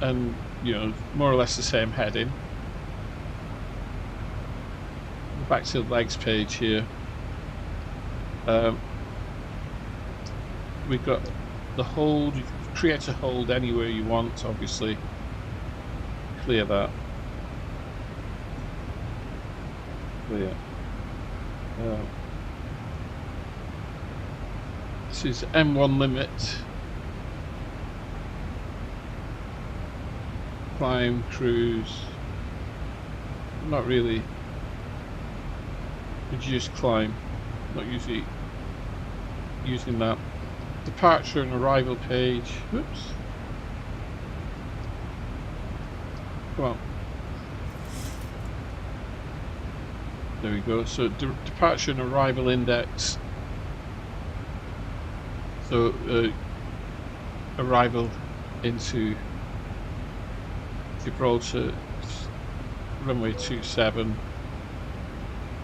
and you know, more or less the same heading. Back to the legs page here. We've got the hold. You can create a hold anywhere you want, obviously. Clear that. Clear. This is M1 limit. Climb, cruise. Not really. Reduce climb. Not usually using that. Departure and arrival page. Whoops. Come on. There we go. So departure and arrival index. So arrival into Gibraltar, runway 27.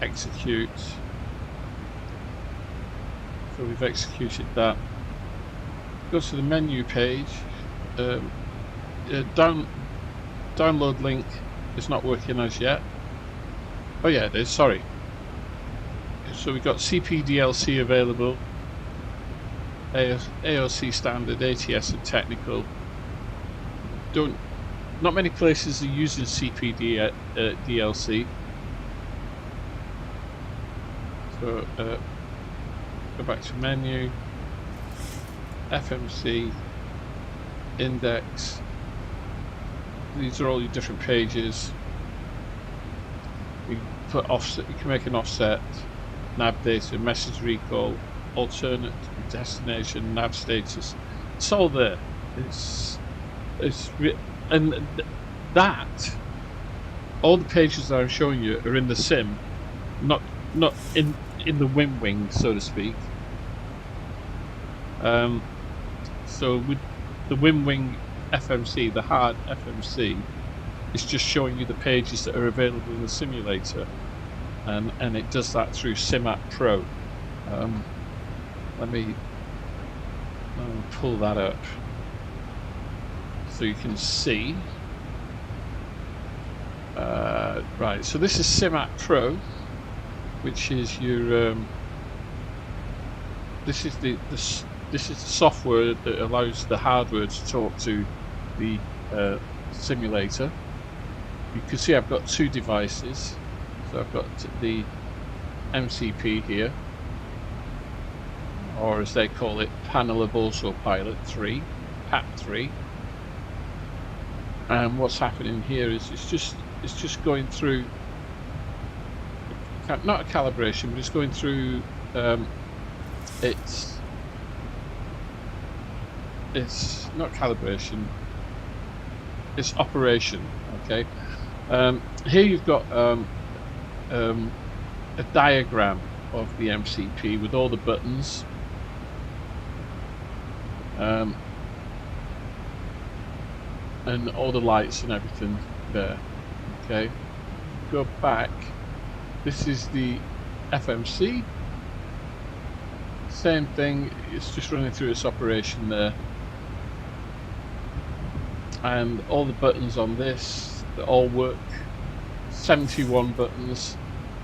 Execute. So we've executed that. Go to the menu page. Download link is not working as yet. Oh yeah, it is. Sorry. So we've got CPDLC available, AOC standard, ATS and technical. Not many places are using CPDLC. So go back to menu, FMC, index. These are all your different pages. You put offset. You can make an offset, nav data, message recall, alternate destination, nav status. It's all there. And that all the pages that I'm showing you are in the sim, not in the wing, so to speak. So with the wing FMC, the hard FMC, it's just showing you the pages that are available in the simulator, and it does that through SimApp Pro. Let me pull that up so you can see. Right, so this is SimApp Pro, which is your this is the software that allows the hardware to talk to the simulator. You can see I've got two devices. So I've got the MCP here, or as they call it, Panel of Autopilot 3, PAP3. And what's happening here is it's just going through, not a calibration, but it's going through it's not calibration, it's operation. Okay, here you've got a diagram of the MCP with all the buttons. And all the lights and everything there. Okay, go back. This is the FMC. Same thing, it's just running through its operation there. And all the buttons on this, they all work. 71 buttons.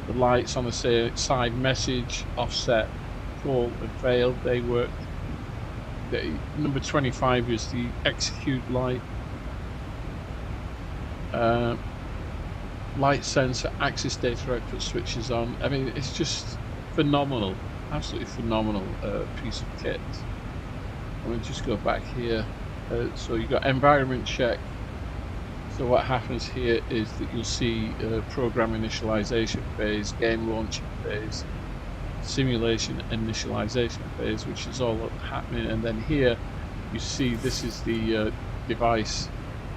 The lights on the side, message, offset, call and fail, they work. The number 25 is the execute light. Light sensor, access data output switches on. I mean, it's just phenomenal, absolutely phenomenal piece of kit. I'm going to just go back here. So you've got environment check. So what happens here is that you'll see program initialization phase, game launching phase, simulation initialization phase, which is all happening. And then here you see this is the device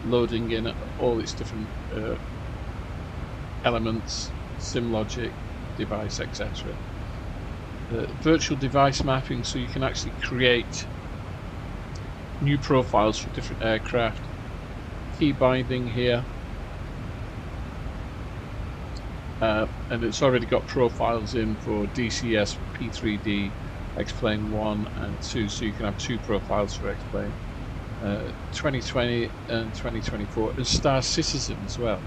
loading in all its different elements, sim logic, device, etc. Virtual device mapping, so you can actually create new profiles for different aircraft. Key binding here. And it's already got profiles in for DCS, P3D, X-Plane 1 and 2, so you can have 2 profiles for X-Plane. 2020 and 2024, and Star Citizen as well.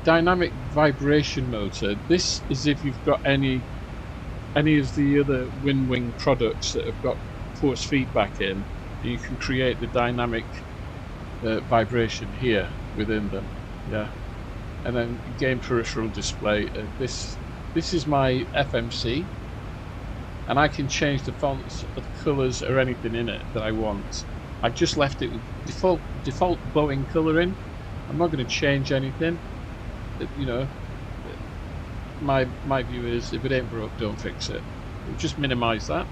Dynamic vibration motor. This is if you've got any of the other WinWing products that have got force feedback in, you can create the dynamic vibration here within them. Yeah, and then game peripheral display. This is my FMC, and I can change the fonts, the colours, or anything in it that I want. I've just left it with default Boeing colouring. I'm not going to change anything. You know, my view is if it ain't broke, don't fix it. We'll just minimise that,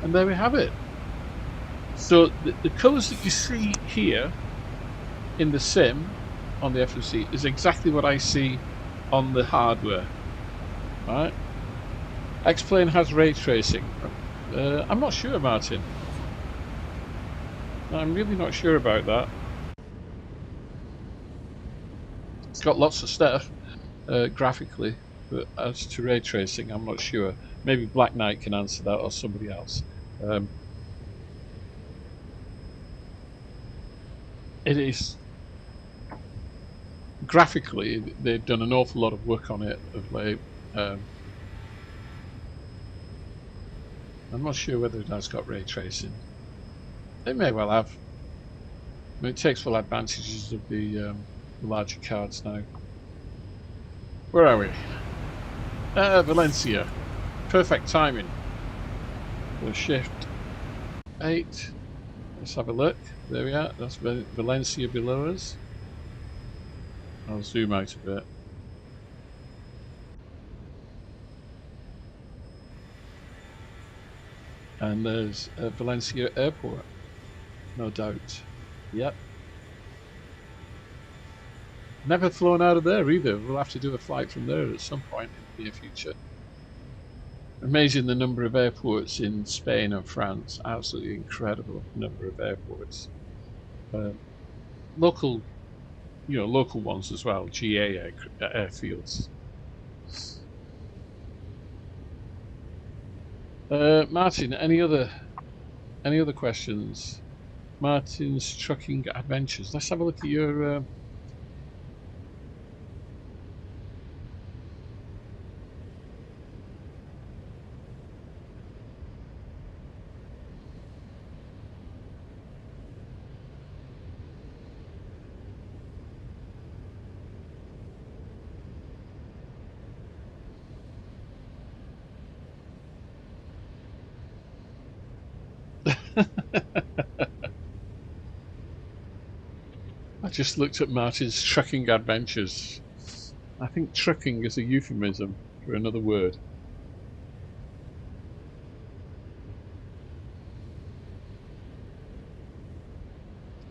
and there we have it. So the colours that you see here in the sim on the FMC is exactly what I see on the hardware. Right? X-Plane has ray tracing. I'm not sure, Martin. I'm really not sure about that. It's got lots of stuff graphically, but as to ray tracing, I'm not sure. Maybe Black Knight can answer that, or somebody else. It is graphically, they've done an awful lot of work on it of late. I'm not sure whether it has got ray tracing. They may well have. I mean, it takes full advantages of the larger cards now. Where are we? Valencia. Perfect timing. We'll shift 8. Let's have a look. There we are. That's Valencia below us. I'll zoom out a bit. And there's Valencia Airport, no doubt. Yep. Never flown out of there either. We'll have to do a flight from there at some point in the near future. Amazing the number of airports in Spain and France. Absolutely incredible number of airports. Local, local ones as well. GA airfields. Martin, any other questions? Martin's Trucking Adventures. Let's have a look at your. I just looked at Martin's Trucking Adventures. I think trucking is a euphemism for another word.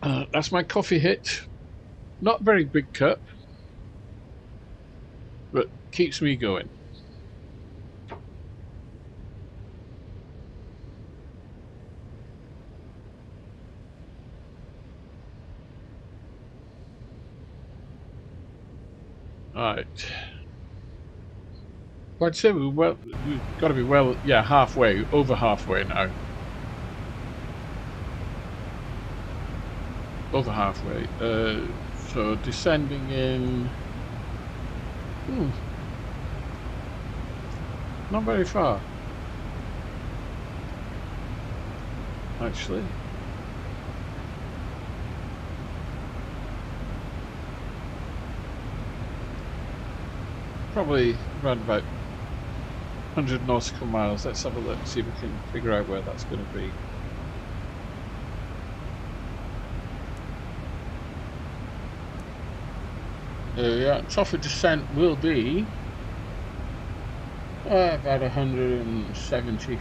That's my coffee hit. Not a very big cup, but keeps me going. Right. Well, I'd say we've got to be halfway, over halfway now. Over halfway. So descending in. Not very far. Actually. Probably around about 100 nautical miles. Let's have a look, see if we can figure out where that's going to be. Yeah, top of descent will be about 170,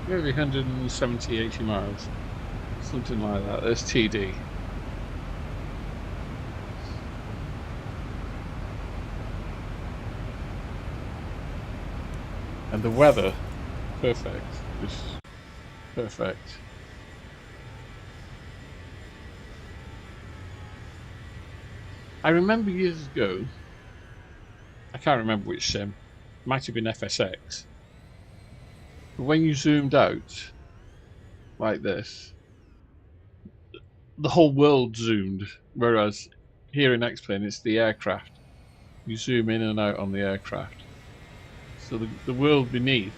Maybe 170, 80 miles. Something like that. There's TD. And the weather, perfect. Just perfect. I remember years ago, I can't remember which sim, might have been FSX, but when you zoomed out like this, the whole world zoomed, whereas here in X-Plane it's the aircraft. You zoom in and out on the aircraft. So the world beneath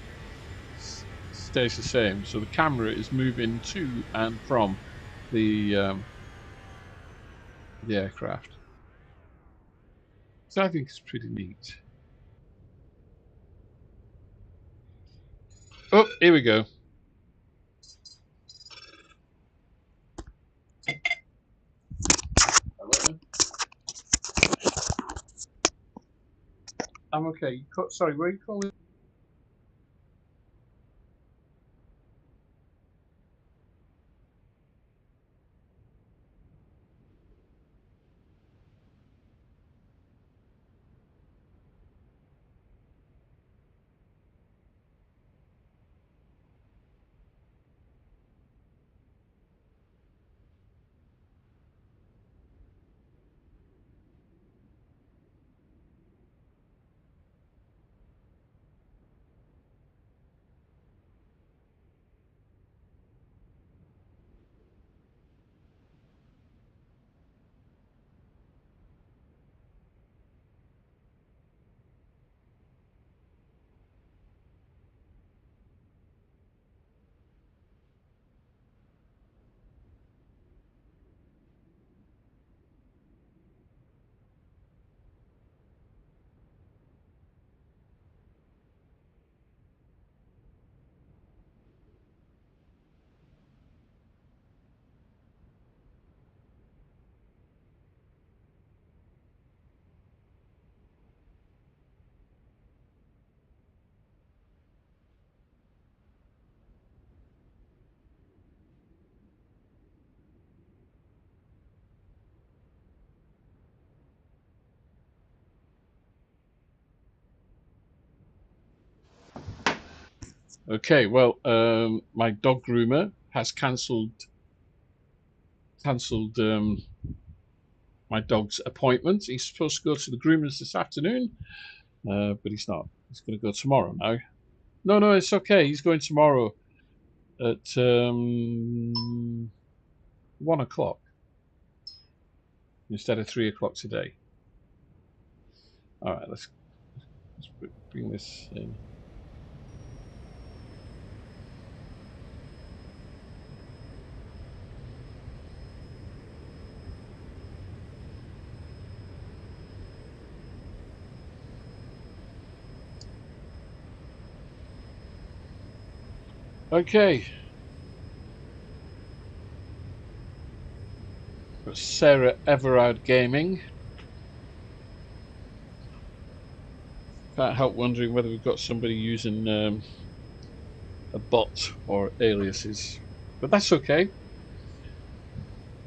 stays the same. So the camera is moving to and from the aircraft. So I think it's pretty neat. Oh, here we go. Hello. I'm okay. Sorry, where are you calling? Okay, well, my dog groomer has cancelled my dog's appointment. He's supposed to go to the groomers this afternoon, but he's not. He's going to go tomorrow now. No, it's okay. He's going tomorrow at 1 o'clock instead of 3 o'clock today. All right, let's bring this in. Okay. Got Sarah Everard Gaming. Can't help wondering whether we've got somebody using a bot or aliases, but that's okay.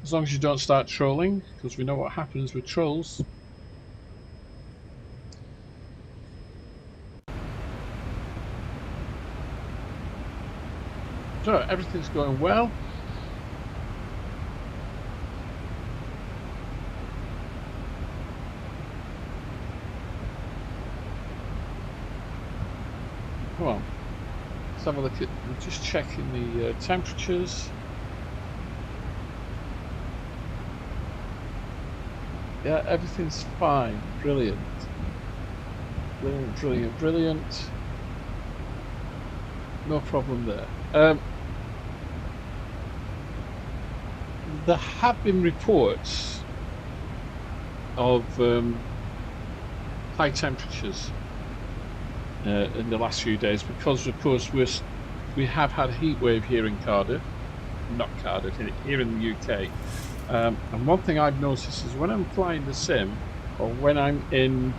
As long as you don't start trolling, because we know what happens with trolls. So everything's going well. Come on, let's have a look at. We're just checking the temperatures. Yeah, everything's fine. Brilliant. Brilliant. No problem there. There have been reports of high temperatures in the last few days because, of course, we have had a heat wave here in Cardiff, not Cardiff, here in the UK. And one thing I've noticed is when I'm flying the sim, or when I'm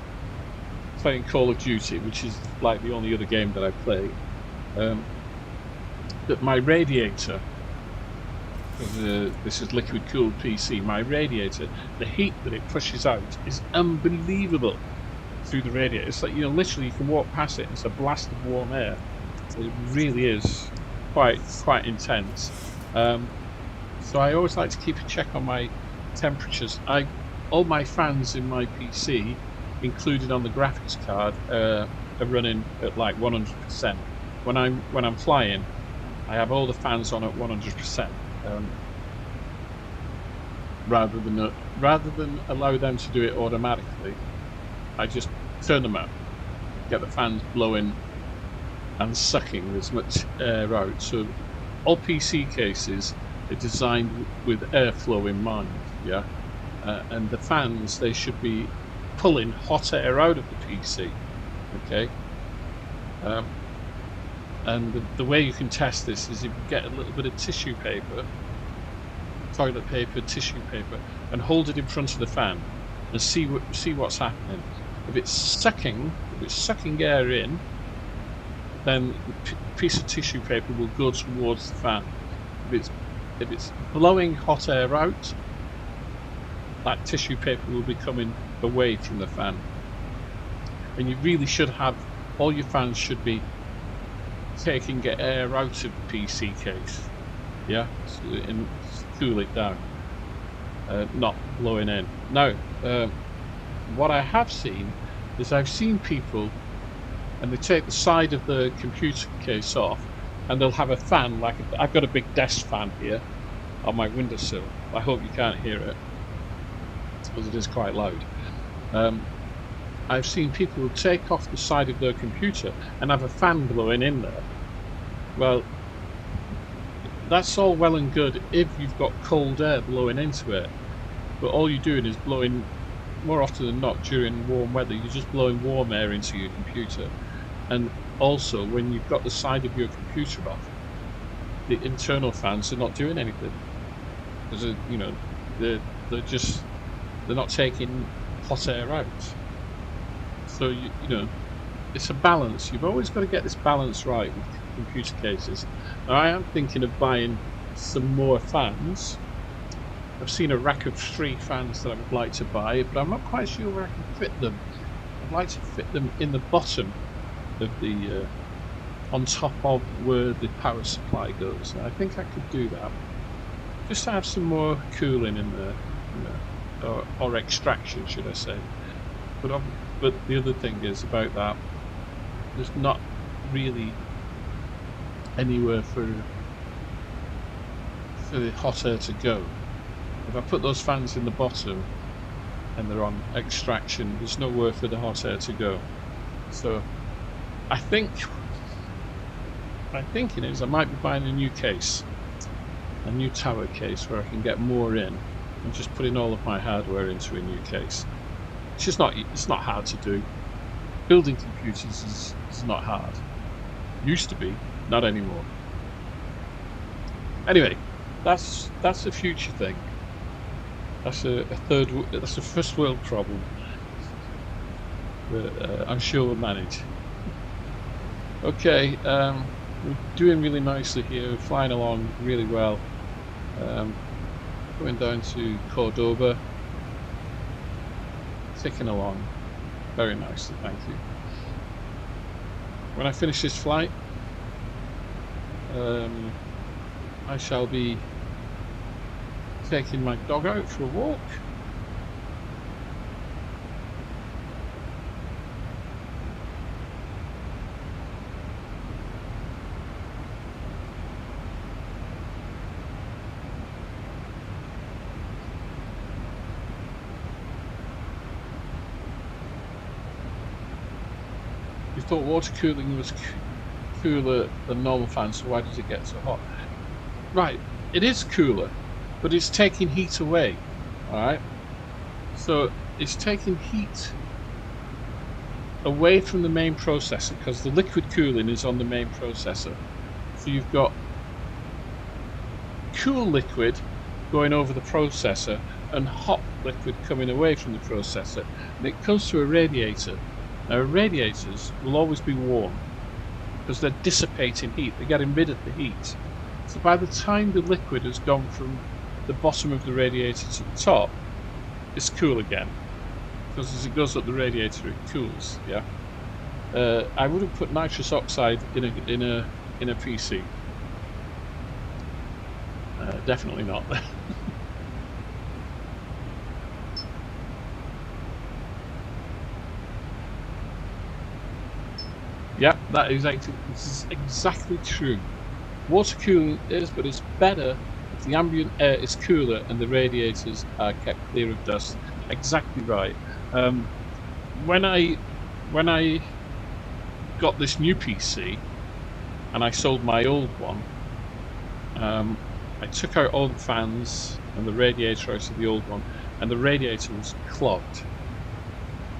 playing Call of Duty, which is like the only other game that I play, that my radiator, this is liquid cooled PC, my radiator, the heat that it pushes out is unbelievable through the radiator. It's like, you know, literally you can walk past it, it's a blast of warm air. It really is quite intense. So I always like to keep a check on my temperatures. All my fans in my PC, included on the graphics card, are running at like 100%. When I'm flying, I have all the fans on at 100%. Rather than allow them to do it automatically, I just turn them up, get the fans blowing and sucking as much air out. So all PC cases are designed with airflow in mind, yeah. And the fans, they should be pulling hot air out of the PC, okay. And the way you can test this is if you get a little bit of tissue paper, toilet paper, tissue paper, and hold it in front of the fan and see what's happening. If it's sucking air in, then the piece of tissue paper will go towards the fan. If it's blowing hot air out, that tissue paper will be coming away from the fan. And you really should have, all your fans should be taking air out of the PC case, yeah, and cool it down, not blowing in. Now, what I have seen is I've seen people, and they take the side of the computer case off, and they'll have a fan, like I've got a big desk fan here on my windowsill. I hope you can't hear it, because it is quite loud. I've seen people who take off the side of their computer and have a fan blowing in there. Well, that's all well and good if you've got cold air blowing into it, but all you're doing is blowing, more often than not during warm weather, you're just blowing warm air into your computer. And also, when you've got the side of your computer off, the internal fans are not doing anything, because you know they're not taking hot air out. So you know, it's a balance. You've always got to get this balance right with computer cases. Now, I am thinking of buying some more fans. I've seen a rack of 3 fans that I would like to buy, but I'm not quite sure where I can fit them. I'd like to fit them in the bottom of the, on top of where the power supply goes. And I think I could do that. Just to have some more cooling in there, you know, or extraction, should I say. But the other thing is about that, there's not really anywhere for the hot air to go. If I put those fans in the bottom and they're on extraction, there's nowhere for the hot air to go. So I think my thinking is I might be buying a new case, a new tower case where I can get more in, and just putting all of my hardware into a new case. It's not hard to do. Building computers is not hard. Used to be, not anymore. Anyway, that's a future thing. That's a first world problem that I'm sure we'll manage. Okay, we're doing really nicely here. We're flying along really well. Going down to Cordoba. Ticking along very nicely, thank you. When I finish this flight, I shall be taking my dog out for a walk. You thought water cooling was cooler than normal fans, so why does it get so hot? Right, it is cooler, but it's taking heat away, alright? So it's taking heat away from the main processor, because the liquid cooling is on the main processor. So you've got cool liquid going over the processor and hot liquid coming away from the processor, and it comes to a radiator. Now, radiators will always be warm, because they're dissipating heat. They're getting rid of the heat. So by the time the liquid has gone from the bottom of the radiator to the top, it's cool again. Because as it goes up the radiator, it cools. Yeah. I wouldn't put nitrous oxide in a PC. Definitely not. Yeah, that is exactly true. Water cooling is, but it's better if the ambient air is cooler and the radiators are kept clear of dust. Exactly right. When I got this new PC and I sold my old one, I took out all the fans and the radiator out of the old one, and the radiator was clogged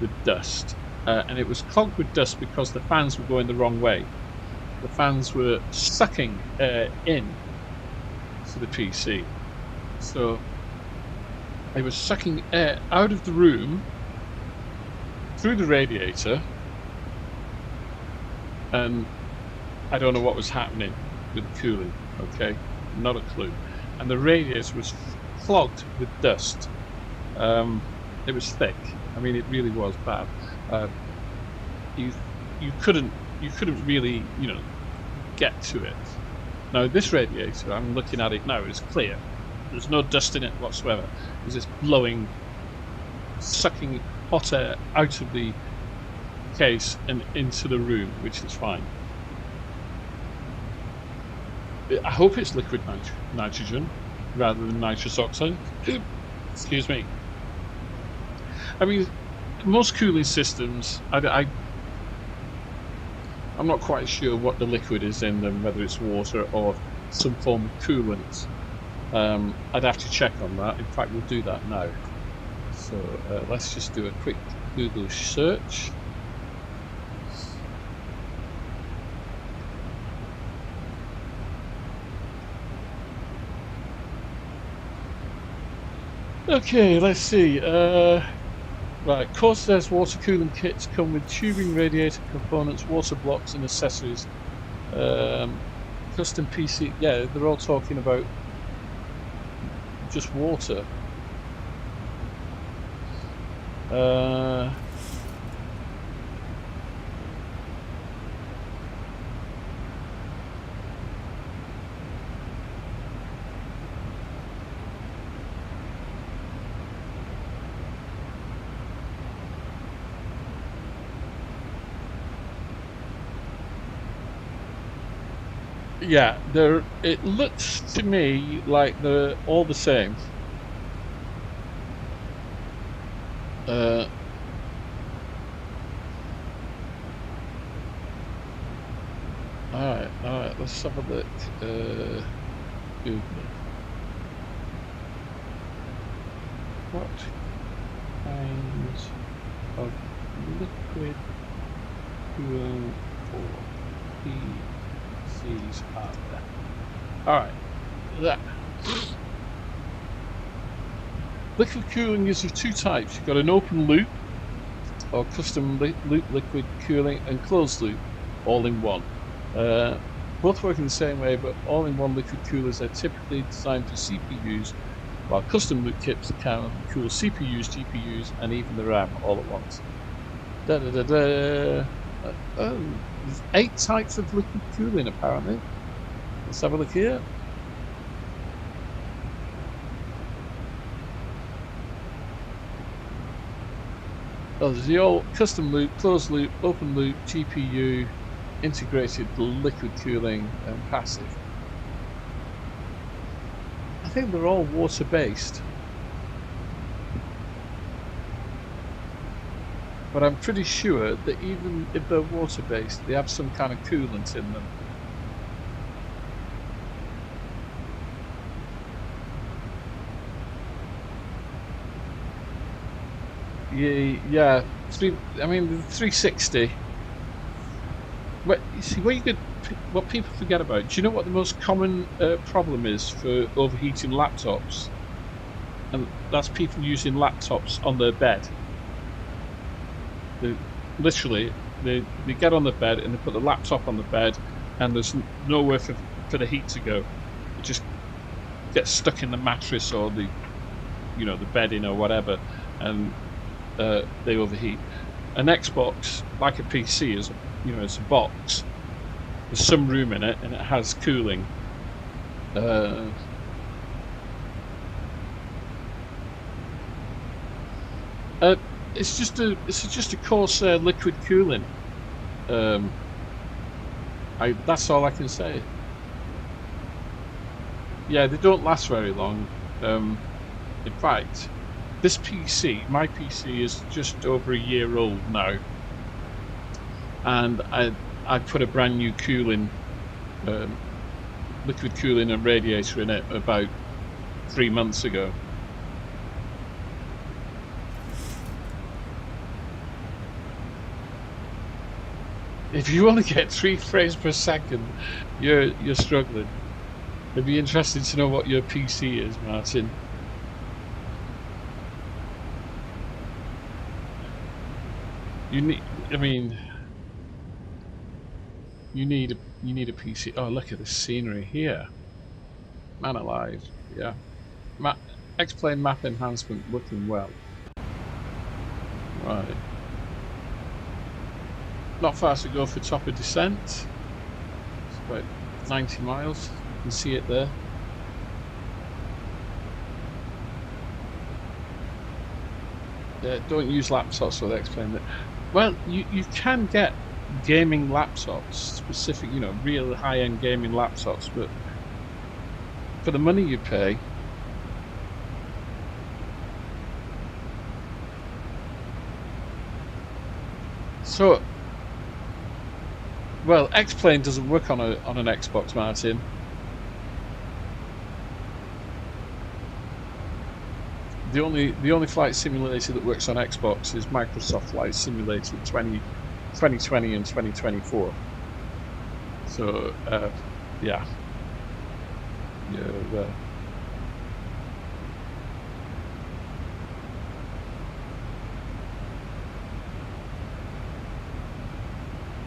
with dust. And it was clogged with dust because the fans were going the wrong way. The fans were sucking air in to the PC. So it was sucking air out of the room through the radiator, and I don't know what was happening with the cooling, okay? Not a clue. And the radiator was clogged with dust. It was thick. I mean, it really was bad. You couldn't really, get to it. Now this radiator, I'm looking at it now, it's clear. There's no dust in it whatsoever. It's just blowing, sucking hot air out of the case and into the room, which is fine. I hope it's liquid nitrogen rather than nitrous oxide. Excuse me. I mean, most cooling systems, I'm not quite sure what the liquid is in them, whether it's water or some form of coolant. I'd have to check on that. In fact, we'll do that now. So let's just do a quick Google search. Okay, let's see. Right, Corsairs water cooling kits come with tubing, radiator components, water blocks and accessories. Custom PC, yeah, they're all talking about just water. Yeah, it looks to me like they're all the same. Alright, let's have a look. Google. What kinds of liquid fuel for PCs are there? Alright, that. Liquid cooling is of two types. You've got an open loop or custom loop liquid cooling and closed loop, all in one. Both work in the same way, but all-in-one liquid coolers are typically designed for CPUs, while custom loop kits can cool CPUs, GPUs, and even the RAM all at once. There's 8 types of liquid cooling apparently. Let's have a look here. Oh, there's the old custom loop, closed loop, open loop, GPU, integrated liquid cooling, and passive. I think they're all water based, but I'm pretty sure that even if they're water based, they have some kind of coolant in them. Yeah. I mean, the 360. But you see, what people forget about. Do you know what the most common problem is for overheating laptops? And that's people using laptops on their bed. Literally, they get on the bed and they put the laptop on the bed, and there's nowhere for the heat to go. It just gets stuck in the mattress or the bedding or whatever, and they overheat. An Xbox, like a PC, is it's a box. There's some room in it, and it has cooling. It's just a coarse liquid cooling. That's all I can say. Yeah, they don't last very long. In fact, my PC is just over a year old now, and I put a brand new cooling, liquid cooling and radiator in it about 3 months ago. If you only get 3 frames per second, you're struggling. It'd be interesting to know what your PC is, Martin. You need a PC. Oh, look at the scenery here. Man alive. Yeah. X-plane map enhancement looking well. Right. Not far to go for top of descent. It's about 90 miles. You can see it there. Don't use laptops with X-plane. Well, you can get gaming laptops, specific, real high-end gaming laptops, but for the money you pay, so well, X-plane doesn't work on an Xbox, Martin. The only flight simulator that works on Xbox is Microsoft Flight Simulator 2020 and 2024. So yeah.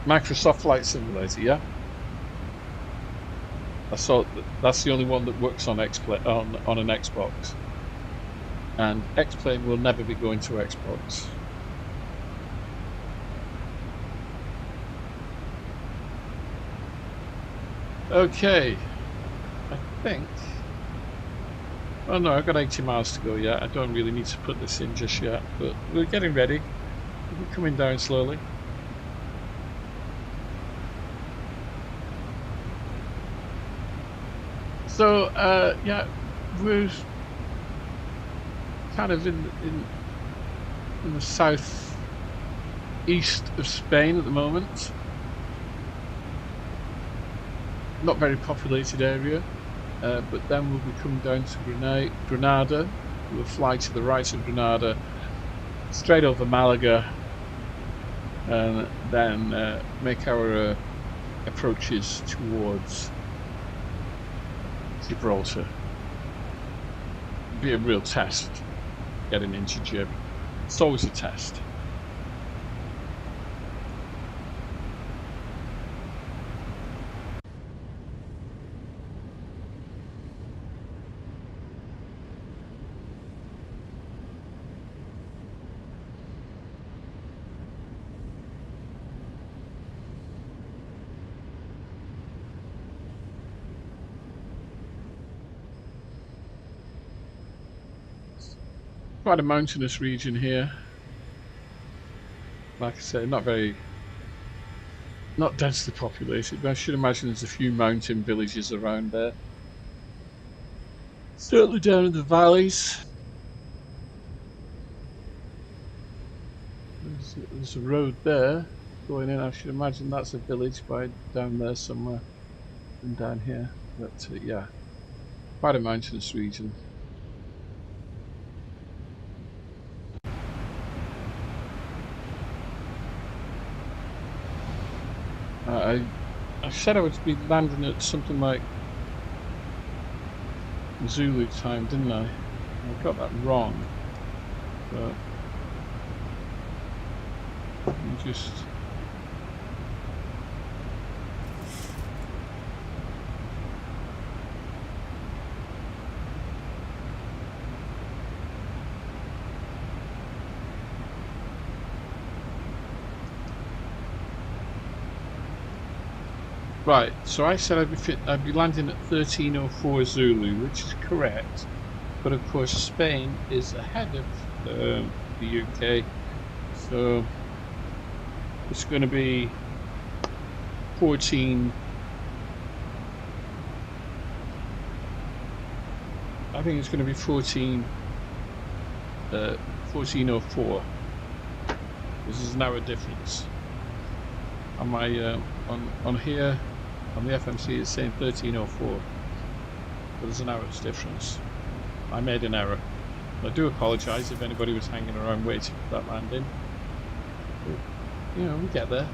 Microsoft Flight Simulator, yeah. That's the only one that works on on an Xbox. And X-plane will never be going to Xbox. Okay, I think. Oh no, I've got 80 miles to go yet. I don't really need to put this in just yet, but we're getting ready. We're coming down slowly. So yeah, we're kind of in the south east of Spain at the moment. Not very populated area, but then we'll be coming down to Granada. We'll fly to the right of Granada, straight over Malaga, and then make our approaches towards Gibraltar. It'll be a real test getting into Gib. It's always a test. Quite a mountainous region here. Like I say, not densely populated, but I should imagine there's a few mountain villages around there. Certainly down in the valleys. There's a road there going in. I should imagine that's a village by down there somewhere, and down here. But yeah, quite a mountainous region. I said I would be landing at something like Zulu time, didn't I? I got that wrong. But let me just Right, so I said I'd be landing at 13:04 Zulu, which is correct. But of course, Spain is ahead of the UK, so it's going to be 14. I think it's going to be 14:04. This is an hour difference. On my on here on the FMC it's saying 13:04, but there's an hour's difference. I made an error. I do apologise if anybody was hanging around waiting for that landing. But, you know, we get there.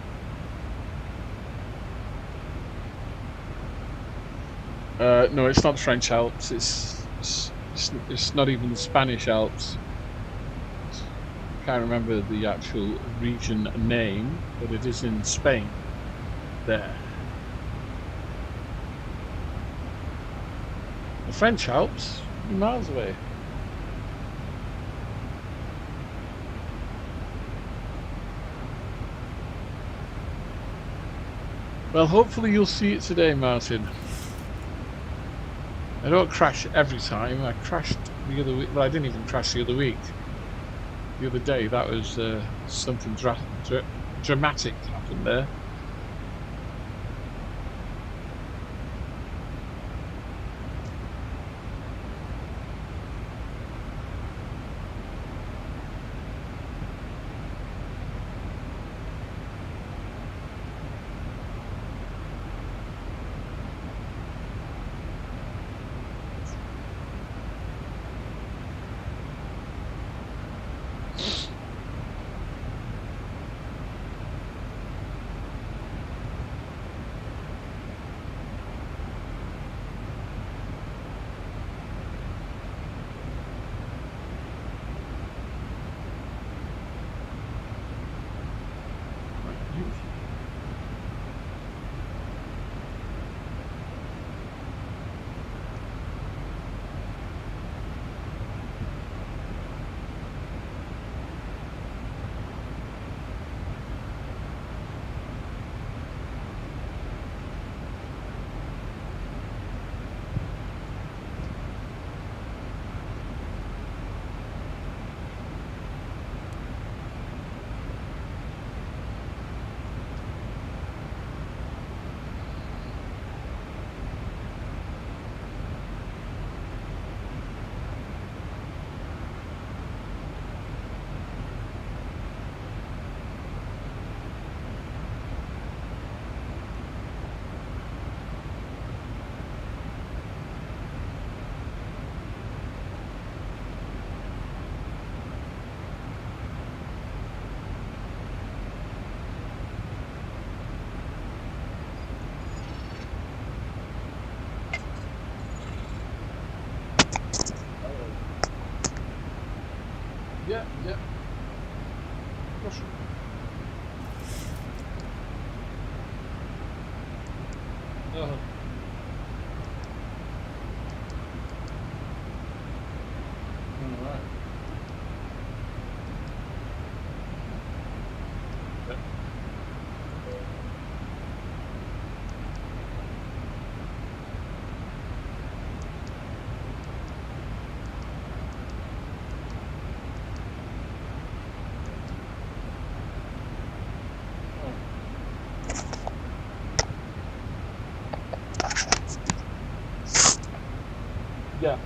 No, it's not the French Alps. It's not even the Spanish Alps. I can't remember the actual region name, but it is in Spain. There. The French Alps, miles away. Well, hopefully you'll see it today, Martin. I don't crash every time. I crashed the other week. Well, I didn't even crash the other week. The other day, that was something dramatic happened there. Yeah. Proszę. Aha. All right. Yeah. Yeah.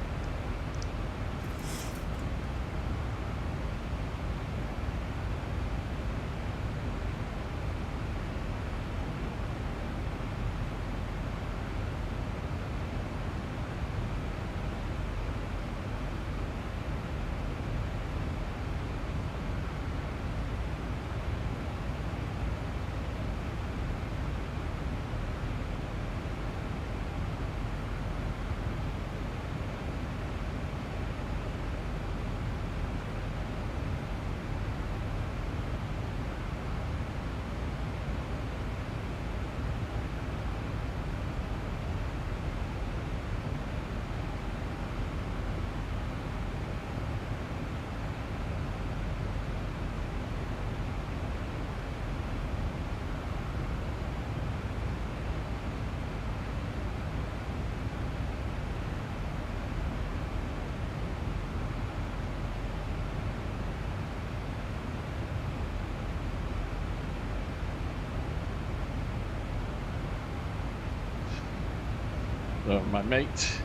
So my mate.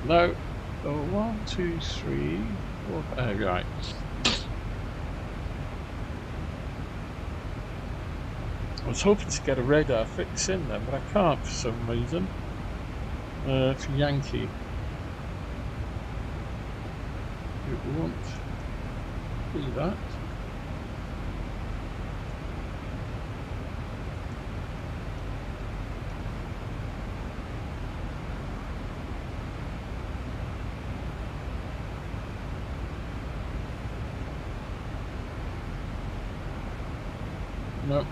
No. Oh, 1, 2, 3, 4, 5. Right. I was hoping to get a radar fix in then, but I can't for some reason. For Yankee. It won't do that. Nope.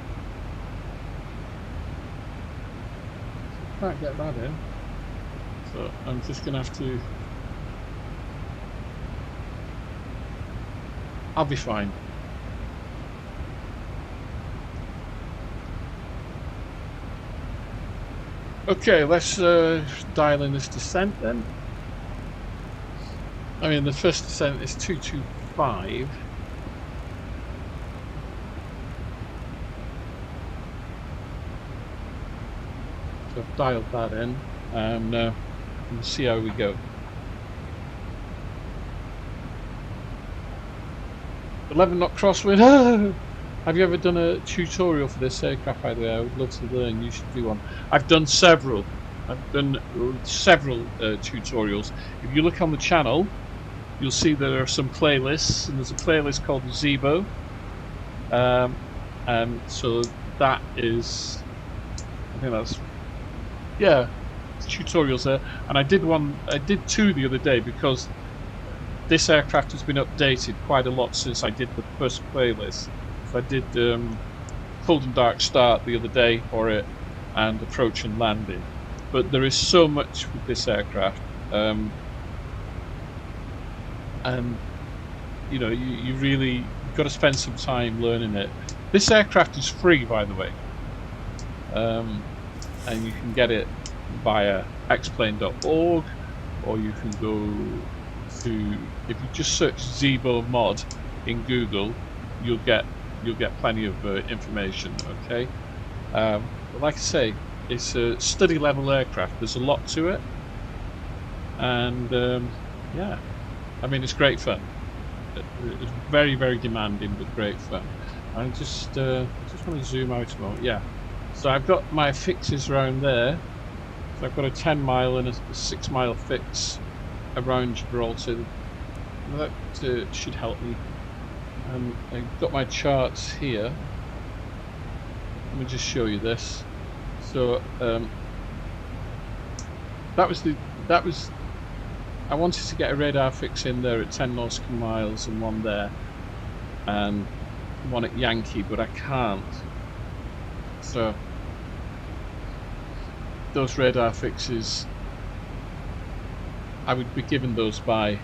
Can't get that in. So I'm just gonna have to. I'll be fine. Okay, let's dial in this descent then. I mean, the first descent is 225. So I've dialed that in, and we'll see how we go. 11 knot crosswind. Oh! Have you ever done a tutorial for this aircraft, by the way? I would love to learn. You should do one. I've done several. I've done several tutorials. If you look on the channel, you'll see there are some playlists, and there's a playlist called Zibo. And so that is, I think that's, yeah, tutorials there. And I did two the other day because this aircraft has been updated quite a lot since I did the first playlist. So I did cold and dark start the other day for it, and approach and landing. But there is so much with this aircraft, and you know, you really got to spend some time learning it. This aircraft is free, by the way, and you can get it via xplane.org, or you can go to, if you just search Zibo mod in Google, you'll get plenty of information. Okay, but like I say, it's a study level aircraft. There's a lot to it, and yeah, I mean, it's great fun. It's very, very demanding, but great fun. I just want to zoom out a moment. Yeah, so I've got my fixes around there. So I've got a 10 mile and a 6 mile fix around Gibraltar. That should help me. I've got my charts here. Let me just show you this. So that was I wanted to get a radar fix in there at 10 nautical miles and one there, and one at Yankee, but I can't. So those radar fixes, I would be given those by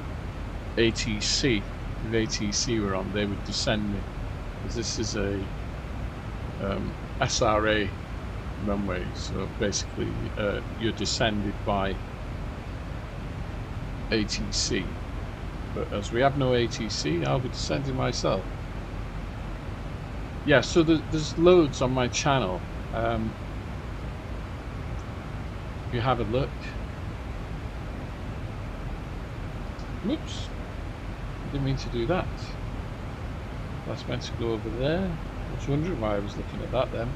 ATC. If ATC were on, they would descend me, because this is a SRA runway, so basically you're descended by ATC. But as we have no ATC, I'll be descending myself. Yeah, so there's loads on my channel. If you have a look. Whoops. Didn't mean to do that. That's meant to go over there. I was wondering why I was looking at that then.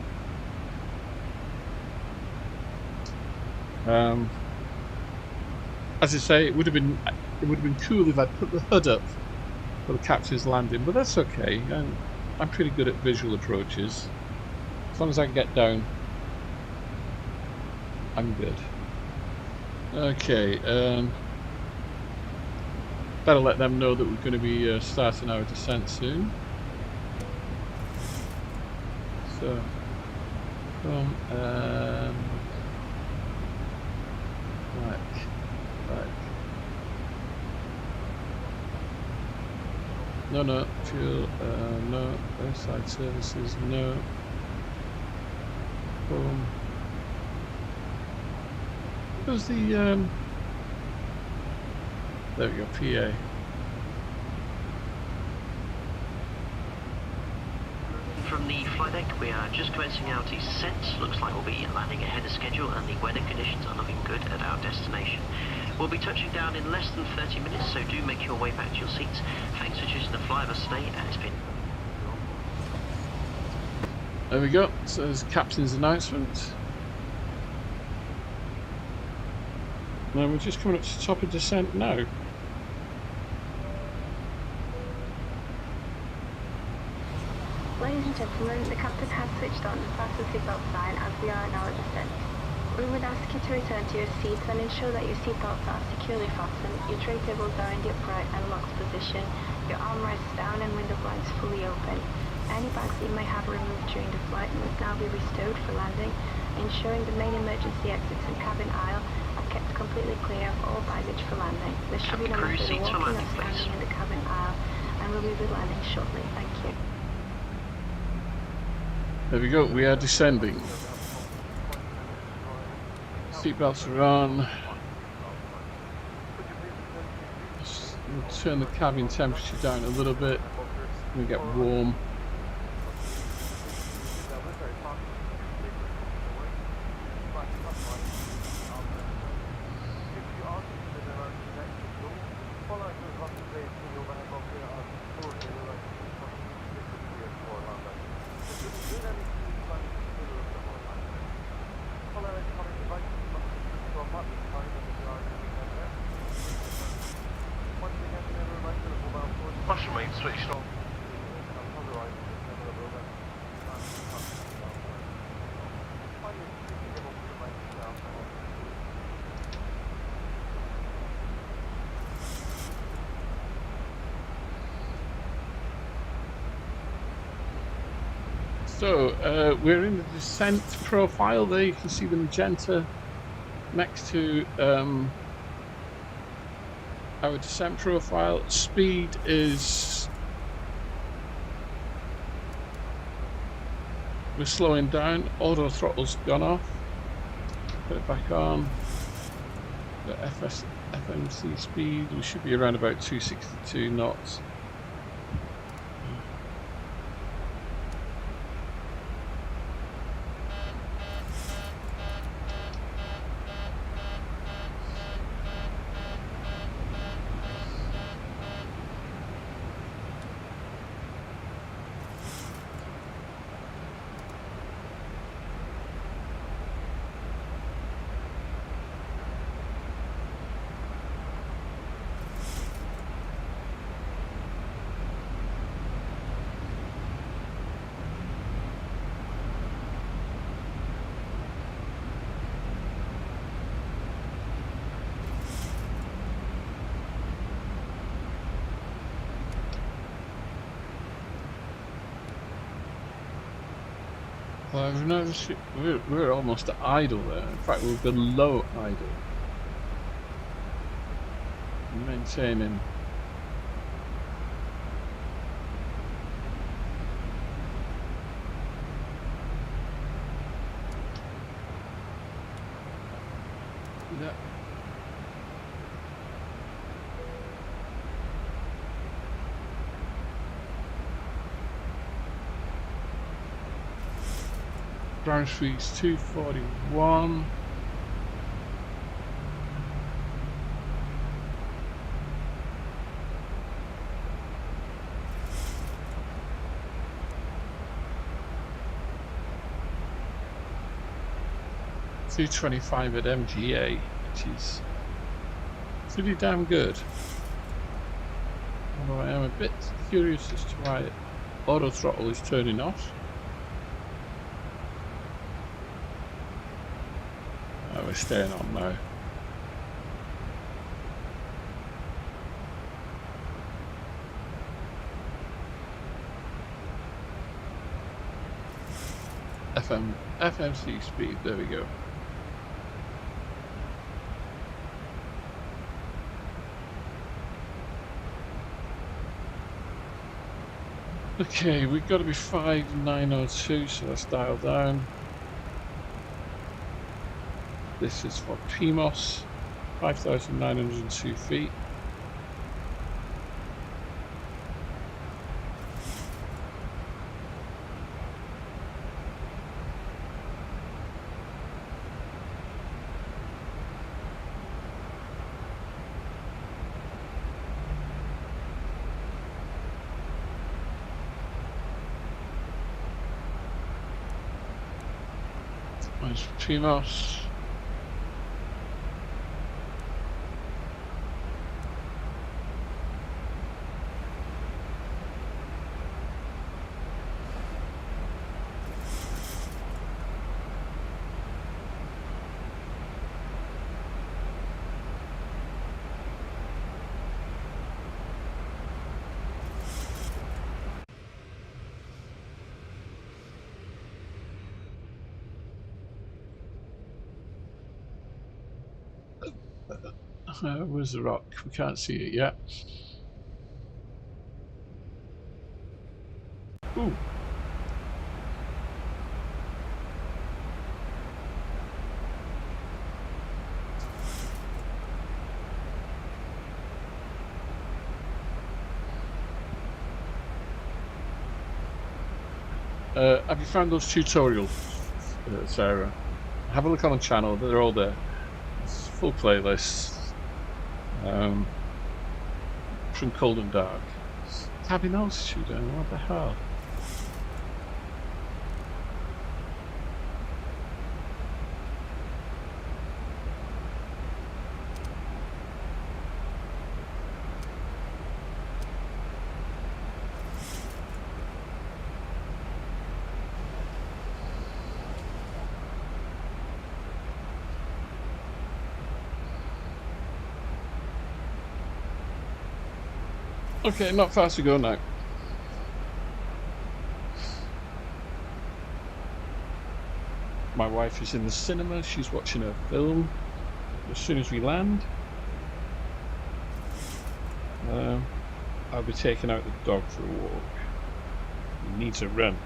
As I say, it would have been cool if I'd put the HUD up for the captain's landing, but that's okay. I'm pretty good at visual approaches. As long as I can get down, I'm good. Okay, better let them know that we're going to be starting our descent soon. So, come back. No, fuel, no, airside services, no. Boom. Where's the, there we go, PA. From the flight deck, we are just commencing our descent. Looks like we'll be landing ahead of schedule, and the weather conditions are We'll be touching down in less than 30 minutes, so do make your way back to your seats. Thanks for choosing the fly of us today, and it's been... There we go. So there's the captain's announcement. Now we're just coming up to the top of descent now. Ladies and gentlemen, the captain has switched on the fasten seatbelt sign as we are now at descent. We would ask you to return to your seats and ensure that your seatbelts are securely fastened, your tray tables are in the upright and locked position, your armrests down and window blinds fully open. Any bags that you may have removed during the flight must now be bestowed for landing, ensuring the main emergency exits and cabin aisle are kept completely clear of all baggage for landing. There should be no Crew method of seats for walking or landing, please. standing in the cabin aisle, and we'll be landing shortly. Thank you. There we go, we are descending. Seatbelts are on. We'll turn the cabin temperature down a little bit. We get warm. Mushroom mate switched on. So we're in the descent profile there. You can see the magenta next to our descent profile. Speed is, we're slowing down. Auto throttle's gone off. Put it back on. The FMC speed, we should be around about 262 knots. Well, I've noticed we're almost at idle there. In fact, we're below idle. Maintaining. Yeah. Ground speed's 241. $225 at MGA, which is pretty damn good. Although I am a bit curious as to why auto throttle is turning off. We're staying on now. FMC speed, there we go. Okay, we've got to be 5902, so let's dial down. This is for PMOS, 5,902 feet. Nice Primos. Where's the rock? We can't see it yet. Ooh. Have you found those tutorials, Sarah? Have a look on the channel. They're all there. It's full playlists. From cold and dark. Cabin altitude, what the hell? Okay, not far to go now. My wife is in the cinema. She's watching a film. As soon as we land, I'll be taking out the dog for a walk. He needs a run.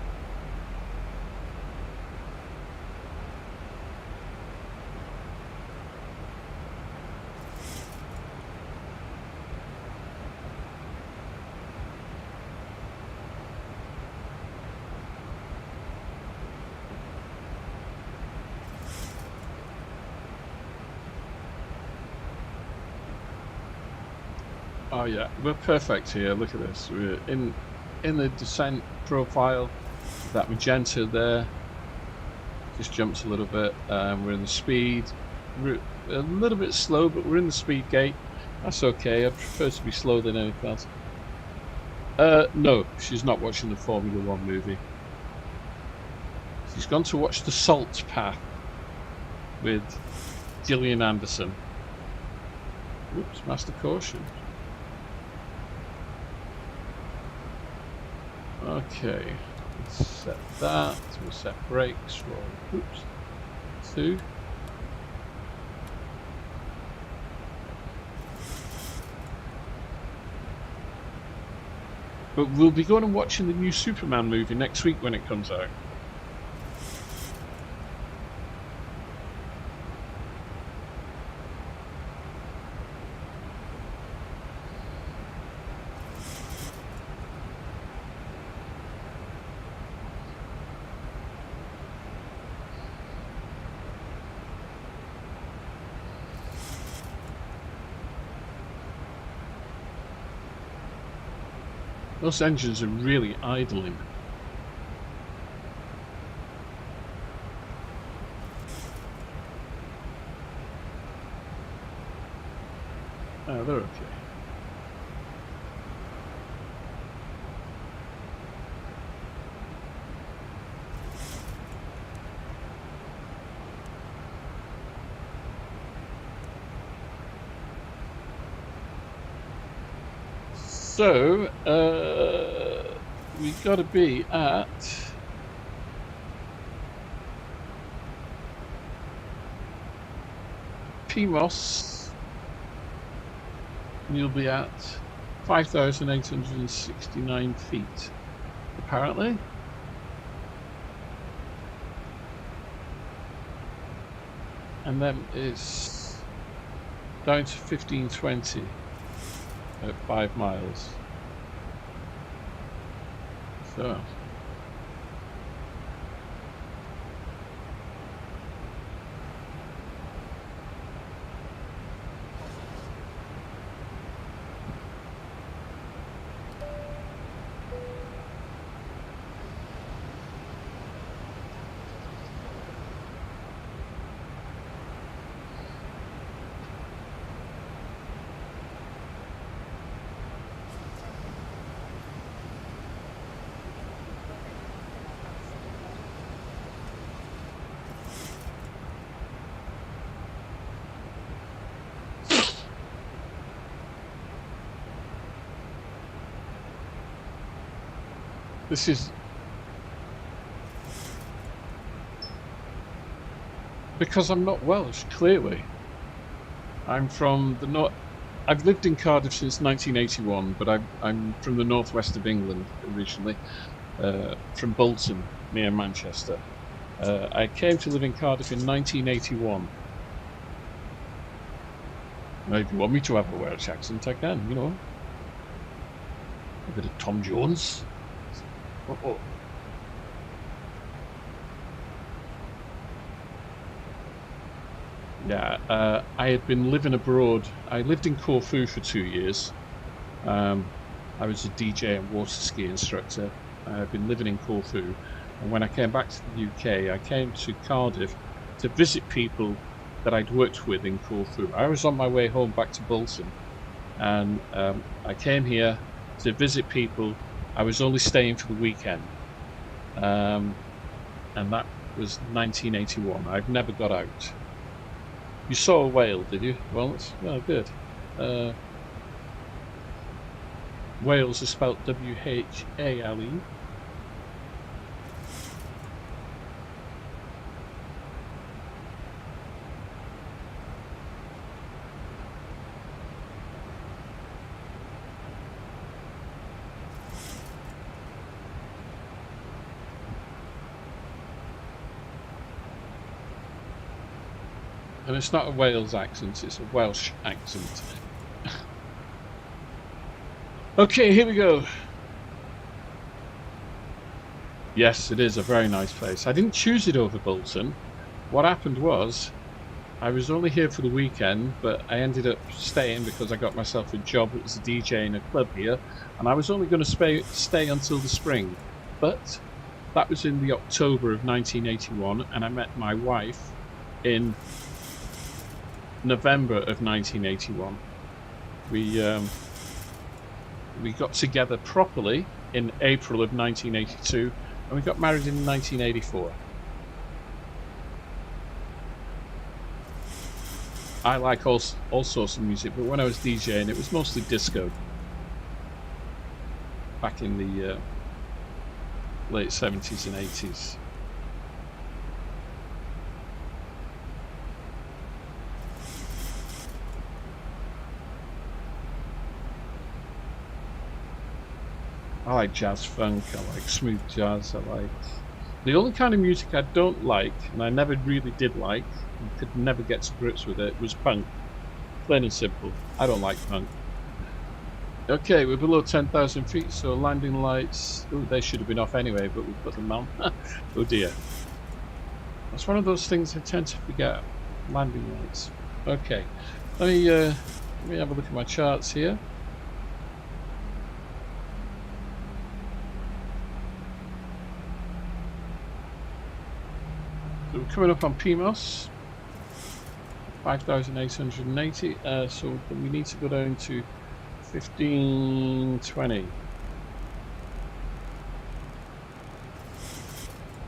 Oh yeah, we're perfect here. Look at this. We're in the descent profile. That magenta there just jumps a little bit. We're in the speed. We're a little bit slow, but we're in the speed gate. That's okay. I prefer to be slow than anything else. No, she's not watching the Formula 1 movie. She's gone to watch The Salt Path with Gillian Anderson. Oops, master caution. Okay, let's set that. We'll set brakes. Roll. Oops. 2. But we'll be going and watching the new Superman movie next week when it comes out. Those engines are really idling. Oh, they're okay. So, we've got to be at PMOS, and you'll be at 5,869 feet, apparently. And then it's down to 1520. At 5 miles. So. This is because I'm not Welsh, clearly. I'm from the north. I've lived in Cardiff since 1981, but I'm from the northwest of England originally, from Bolton, near Manchester. I came to live in Cardiff in 1981. Now, if you want me to have a Welsh accent, I can, you know. A bit of Tom Jones. Oh. Yeah, I had been living abroad. I lived in Corfu for 2 years. I was a DJ and water ski instructor. I've been living in Corfu. And when I came back to the UK, I came to Cardiff to visit people that I'd worked with in Corfu. I was on my way home back to Bolton. And I came here to visit people. I was only staying for the weekend. And that was 1981. I've never got out. You saw a whale, did you? Well, that's good. Wales is spelled W-H-A-L-E. And it's not a Wales accent, it's a Welsh accent. Okay, here we go. Yes, it is a very nice place. I didn't choose it over Bolton. What happened was, I was only here for the weekend, but I ended up staying because I got myself a job as a DJ in a club here, and I was only going to stay until the spring. But that was in the October of 1981, and I met my wife in November of 1981. We got together properly in April of 1982, and we got married in 1984. I like all sorts of music, but when I was DJing, it was mostly disco. Back in the late 70s and 80s. I like jazz funk, I like smooth jazz, the only kind of music I don't like, and I never really did like, and could never get to grips with it, was punk. Plain and simple. I don't like punk. Okay, we're below 10,000 feet, so landing lights, they should have been off anyway, but we put them on. Oh dear. That's one of those things I tend to forget. Landing lights. Okay, let me have a look at my charts here. So we're coming up on PMOS, 5,880, so we need to go down to 1520.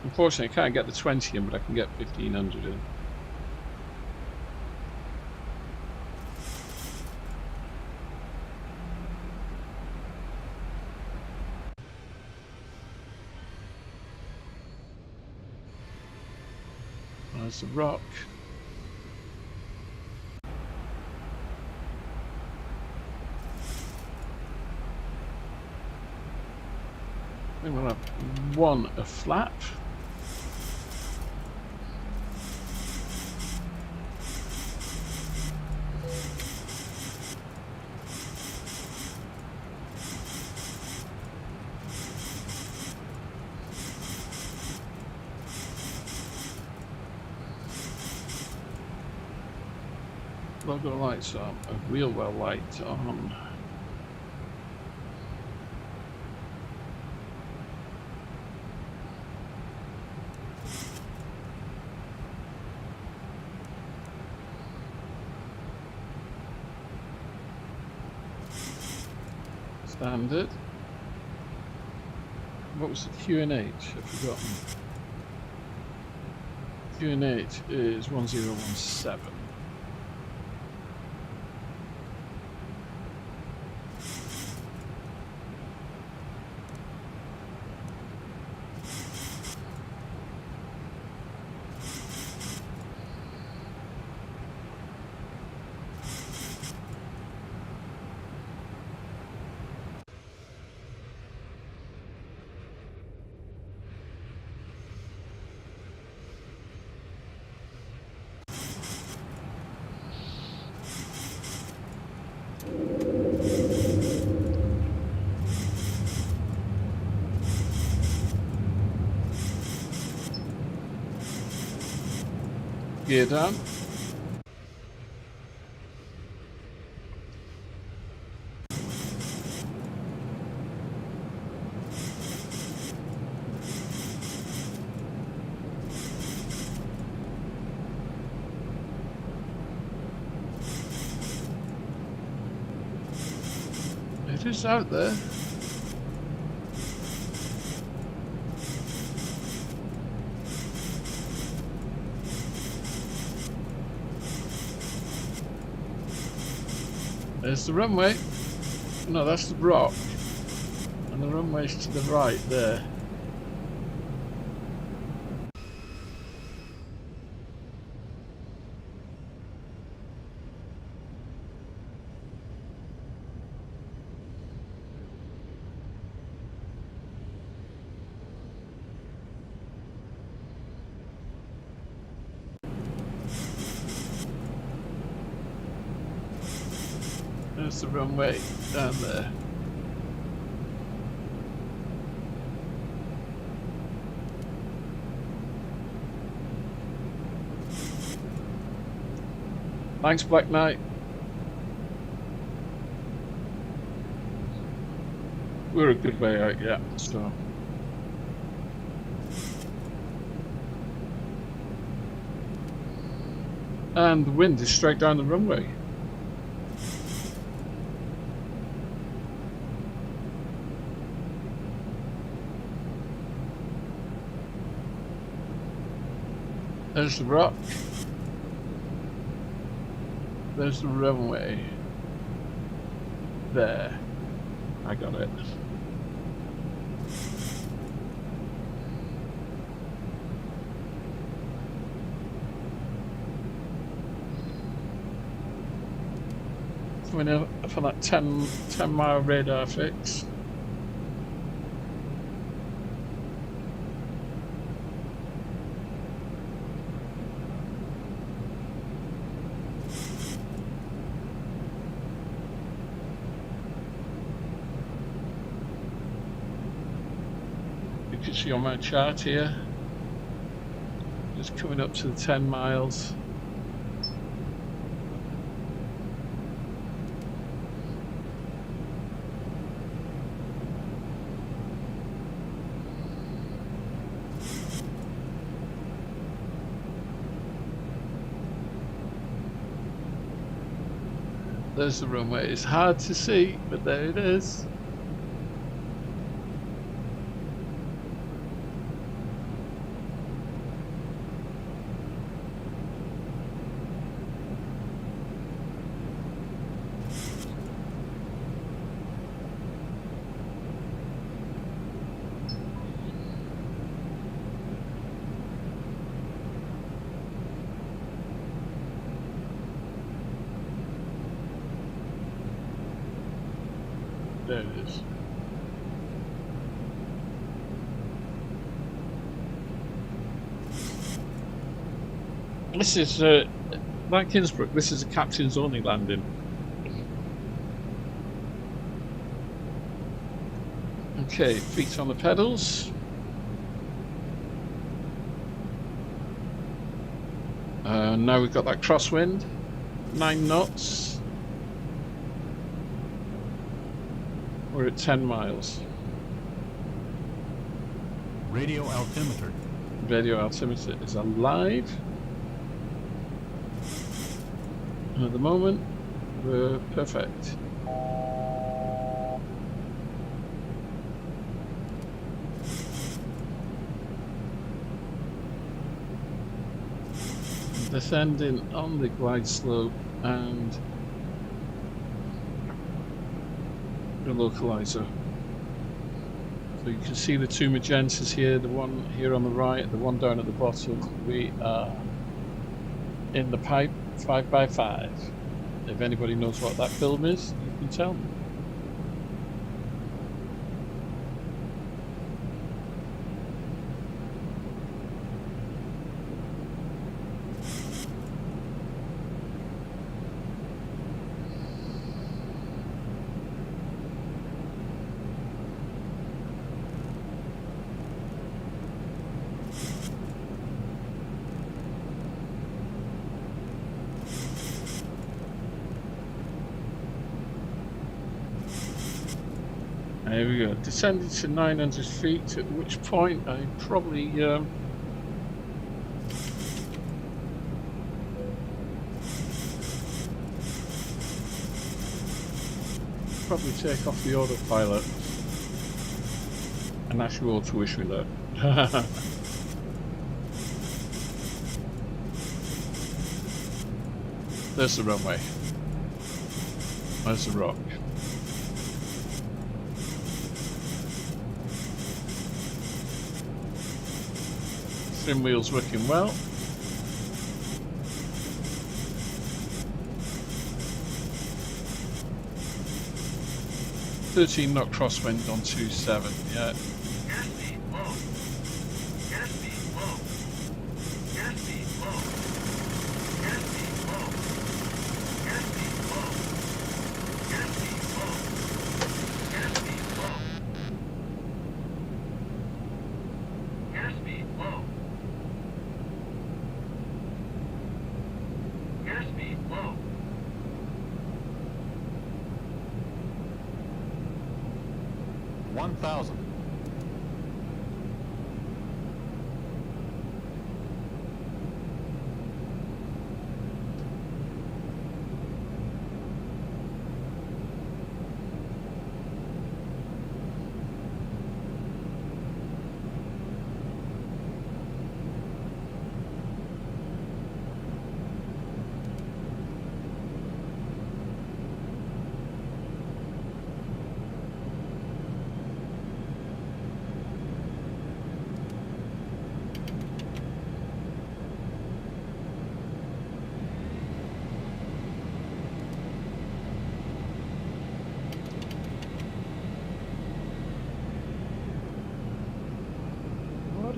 Unfortunately, I can't get the 20 in, but I can get 1500 in. There's the rock. Then we'll have one a flap. Logo lights on, a wheel well light on. Standard. What was the QNH? I've forgotten. QNH is 1017. gear down. It is out there. There's the runway. No, that's the rock. And the runway's to the right there. There's the runway down there. Thanks, Black Knight. We're a good way out yet, so. And the wind is straight down the runway. There's the rock. There's the runway. There. I got it. Coming in for that 10 mile radar fix. You can see on my chart here, just coming up to the 10 miles. There's the runway. It's hard to see, but there it is. There it is. This is, like Innsbruck, this is a captain's only landing. Okay, feet on the pedals. Now we've got that crosswind, 9 knots. We're at 10 miles. Radio altimeter. Radio altimeter is alive. And at the moment, we're perfect. Descending on the glide slope and the localizer. So you can see the two magentas here, the one here on the right, the one down at the bottom. We are in the pipe 5x5. If anybody knows what that film is, you can tell me. There we go. Descended to 900 feet, at which point I probably take off the autopilot and ask you all to wish me luck. There's the runway. There's the rock. Trim wheels working well. "13 knot crosswind on 27, yeah.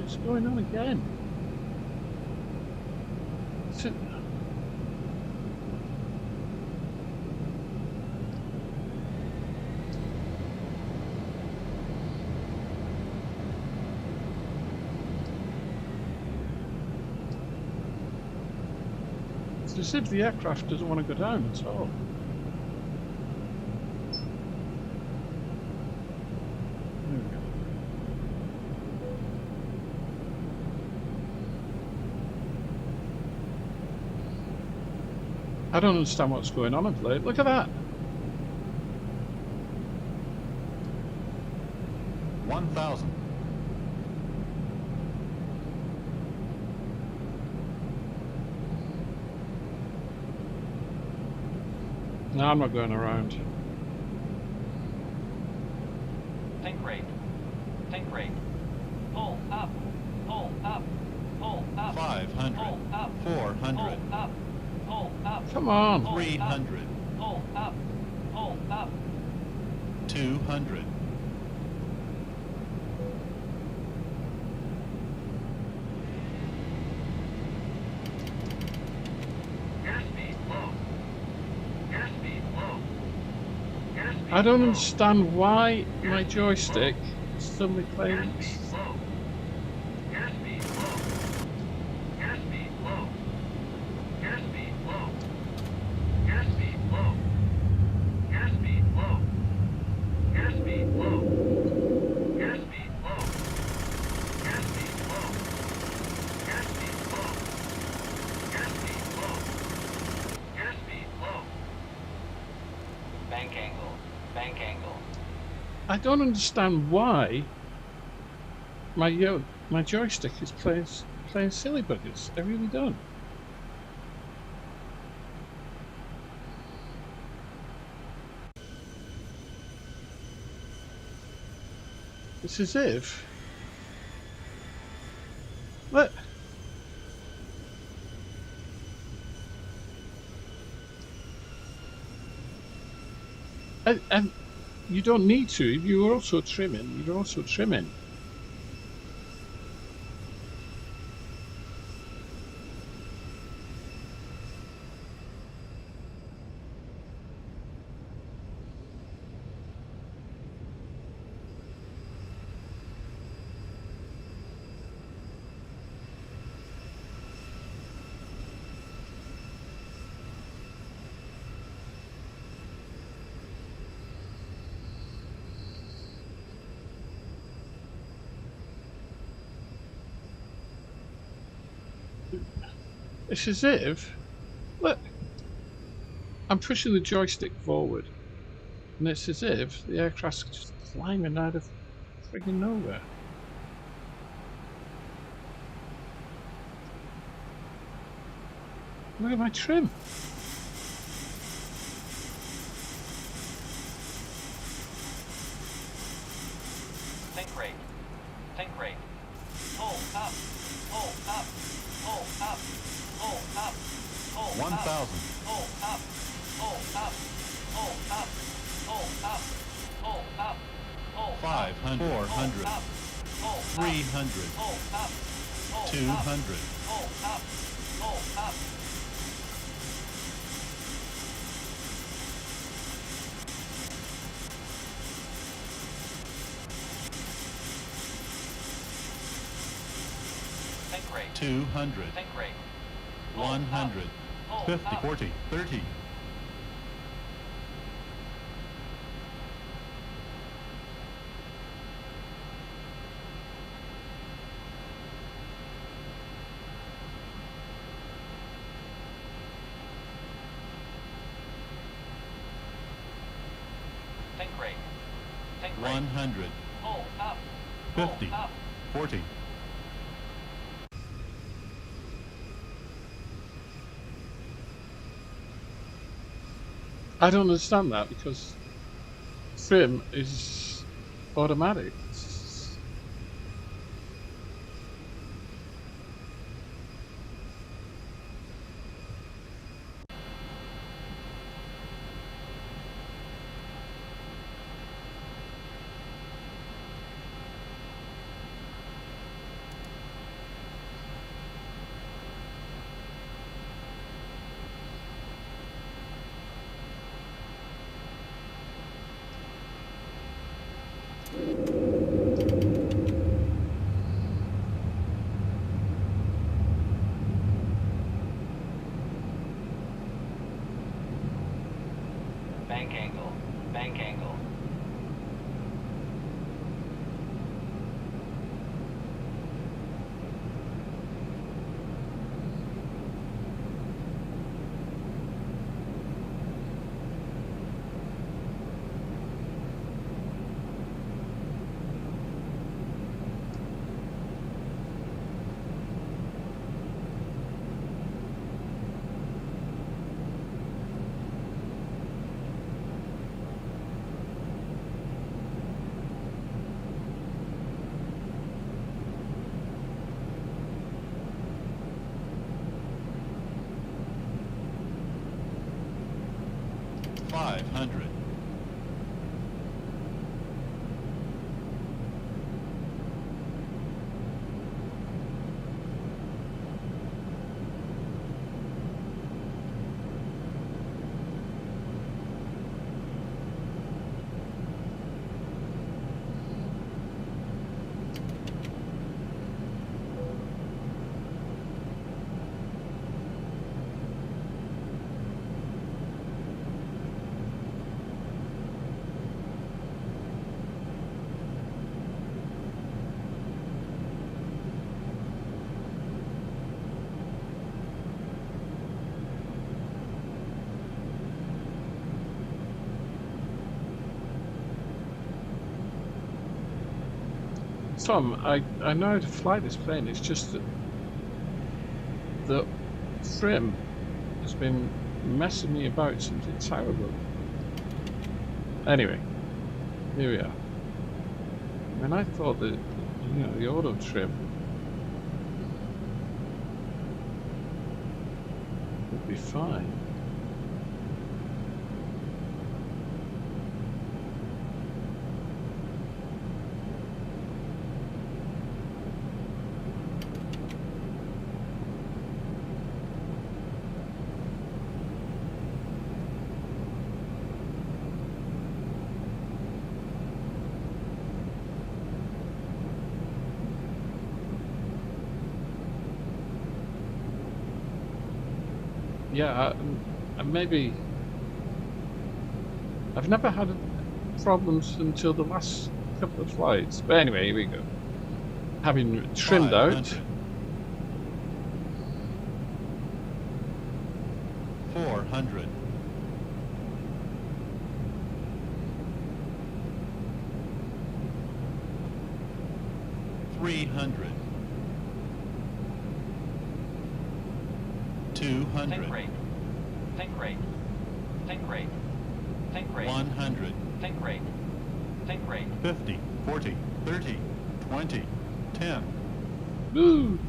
What's going on again? It's as if the aircraft doesn't want to go down at all. I don't understand what's going on of late. Look at that. 1,000. No, I'm not going around. Think rate. Think rate. Pull up. Pull up. Pull up. 500. Pull up. 400. Pull up. Pull up. Come on. 300. Pull up. Pull up. 200. I don't understand why my joystick suddenly claims. I don't understand why my joystick is playing silly buggers. I really don't. It's as if. What? And you don't need to. You're also trimming. You're also trimming. It's as if, look, I'm pushing the joystick forward, and it's as if the aircraft's just climbing out of friggin' nowhere. Look at my trim. Think rate. Think rate. Pull up. Pull up. Pull up. Pull up. Pull 1,000. up. Pull up. Pull up. Pull up. Pull up. Pull up. Pull 500. up. 400. Pull up. Pull 300. Pull up. Pull 200. Pull up. Pull up. Think rate. 200. Think rate. Pull 100. up. Pull 50. up. 40. 30. Think rate. Think rate. 100. Pull up. Pull 50. up. 40. I don't understand that because trim is automatic. Bank angle. Bank angle. $500. Tom, I know how to fly this plane. It's just that the trim has been messing me about since it's terrible. Anyway, here we are. And I thought that, you know, the auto trim would be fine. Yeah, maybe I've never had problems until the last couple of flights. But anyway, here we go. Having trimmed out. 500. 400. 300. 200. Think rate. Think rate. Think rate. Think rate. 100. Think rate. Think rate. 50, 40, 30, 20, 10. Woo!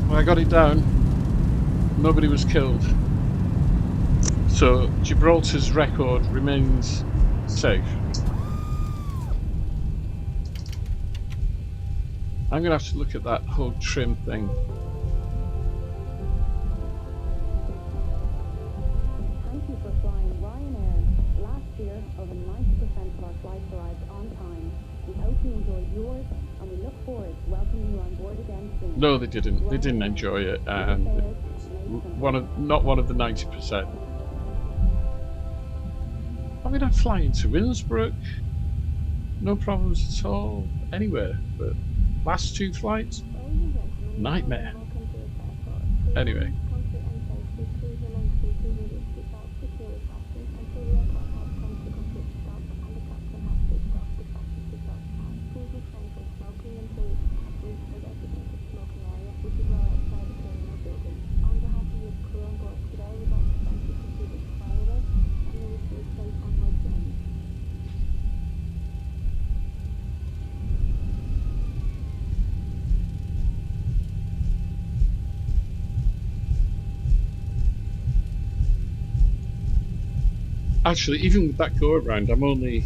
Well, I got it down. Nobody was killed. So Gibraltar's record remains safe. I'm going to have to look at that whole trim thing. Thank you for flying Ryanair. Last year, over 90% of our flights arrived on time. We hope you enjoyed yours, and we look forward to welcoming you on board again soon. No, they didn't. They didn't enjoy it, and not one of the 90%. I mean, I'm flying to Innsbruck, no problems at all, anywhere. But last two flights, nightmare. Anyway. Actually, even with that go around, I'm only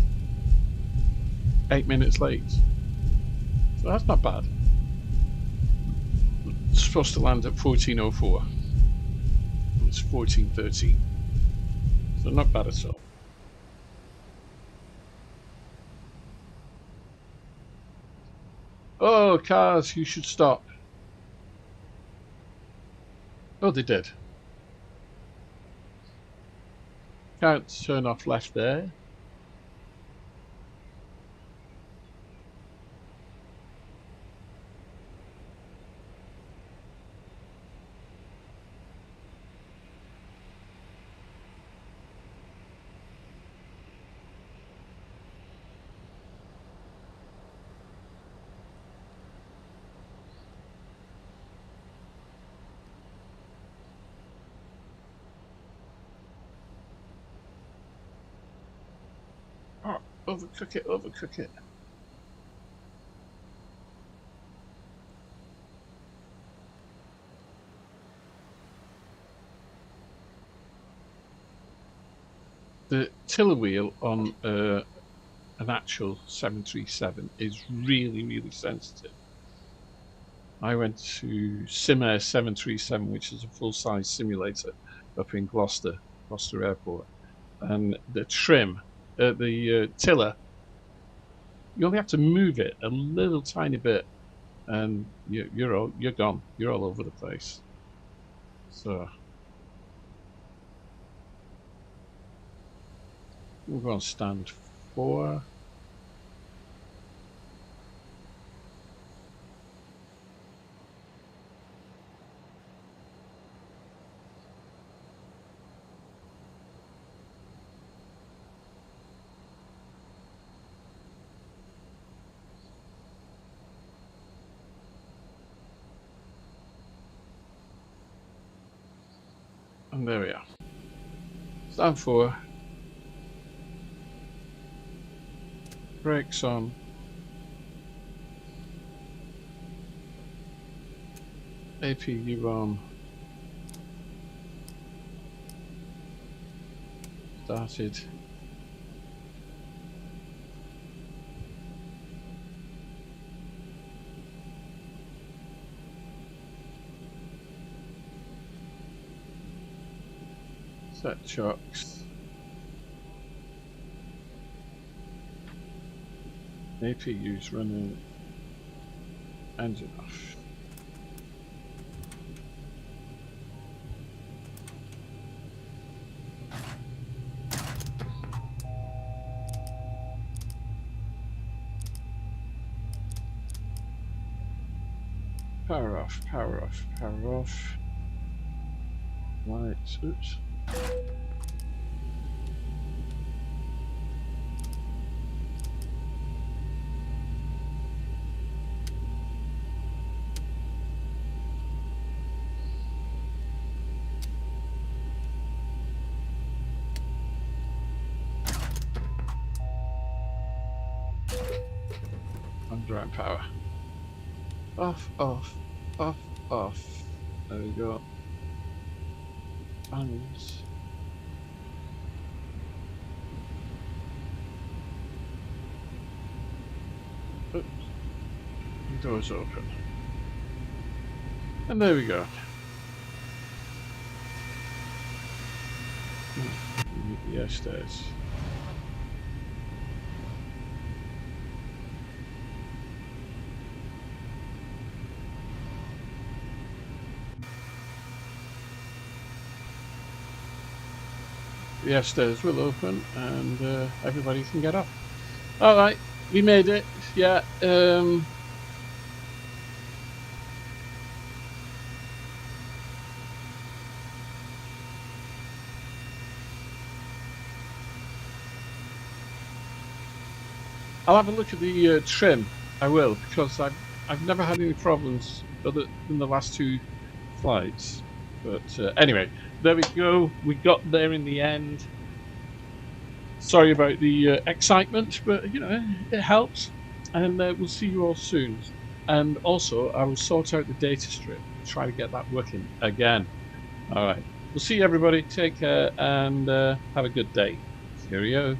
8 minutes late. So that's not bad. It's supposed to land at 14:04. It's 14:13. So not bad at all. Oh, cars, you should stop. Oh, they did. Can't turn off left there. Oh, overcook it, overcook it. The tiller wheel on an actual 737 is really, really sensitive. I went to Simair 737, which is a full-size simulator up in Gloucester Airport, and the trim, the tiller, you only have to move it a little tiny bit, and you're gone. You're all over the place. So we'll go on stand 4. And there we are. Stand 4. Brakes on. APU on. Started. Set chocks. APU's running. Engine off. power off, power off, power off. Lights, oops. Underground power. Off, off, off, off. There we go. Fans. Oops. Doors open. And there we go. Yeah, stairs. The stairs will open and everybody can get off. Alright, we made it. Yeah, I'll have a look at the trim. I will, because I've never had any problems other than the last two flights. But anyway, there we go. We got there in the end. Sorry about the excitement, but you know, it helps. And we'll see you all soon. And also, I will sort out the data strip. Try to get that working again. All right. We'll see you, everybody. Take care and have a good day. Cheerio.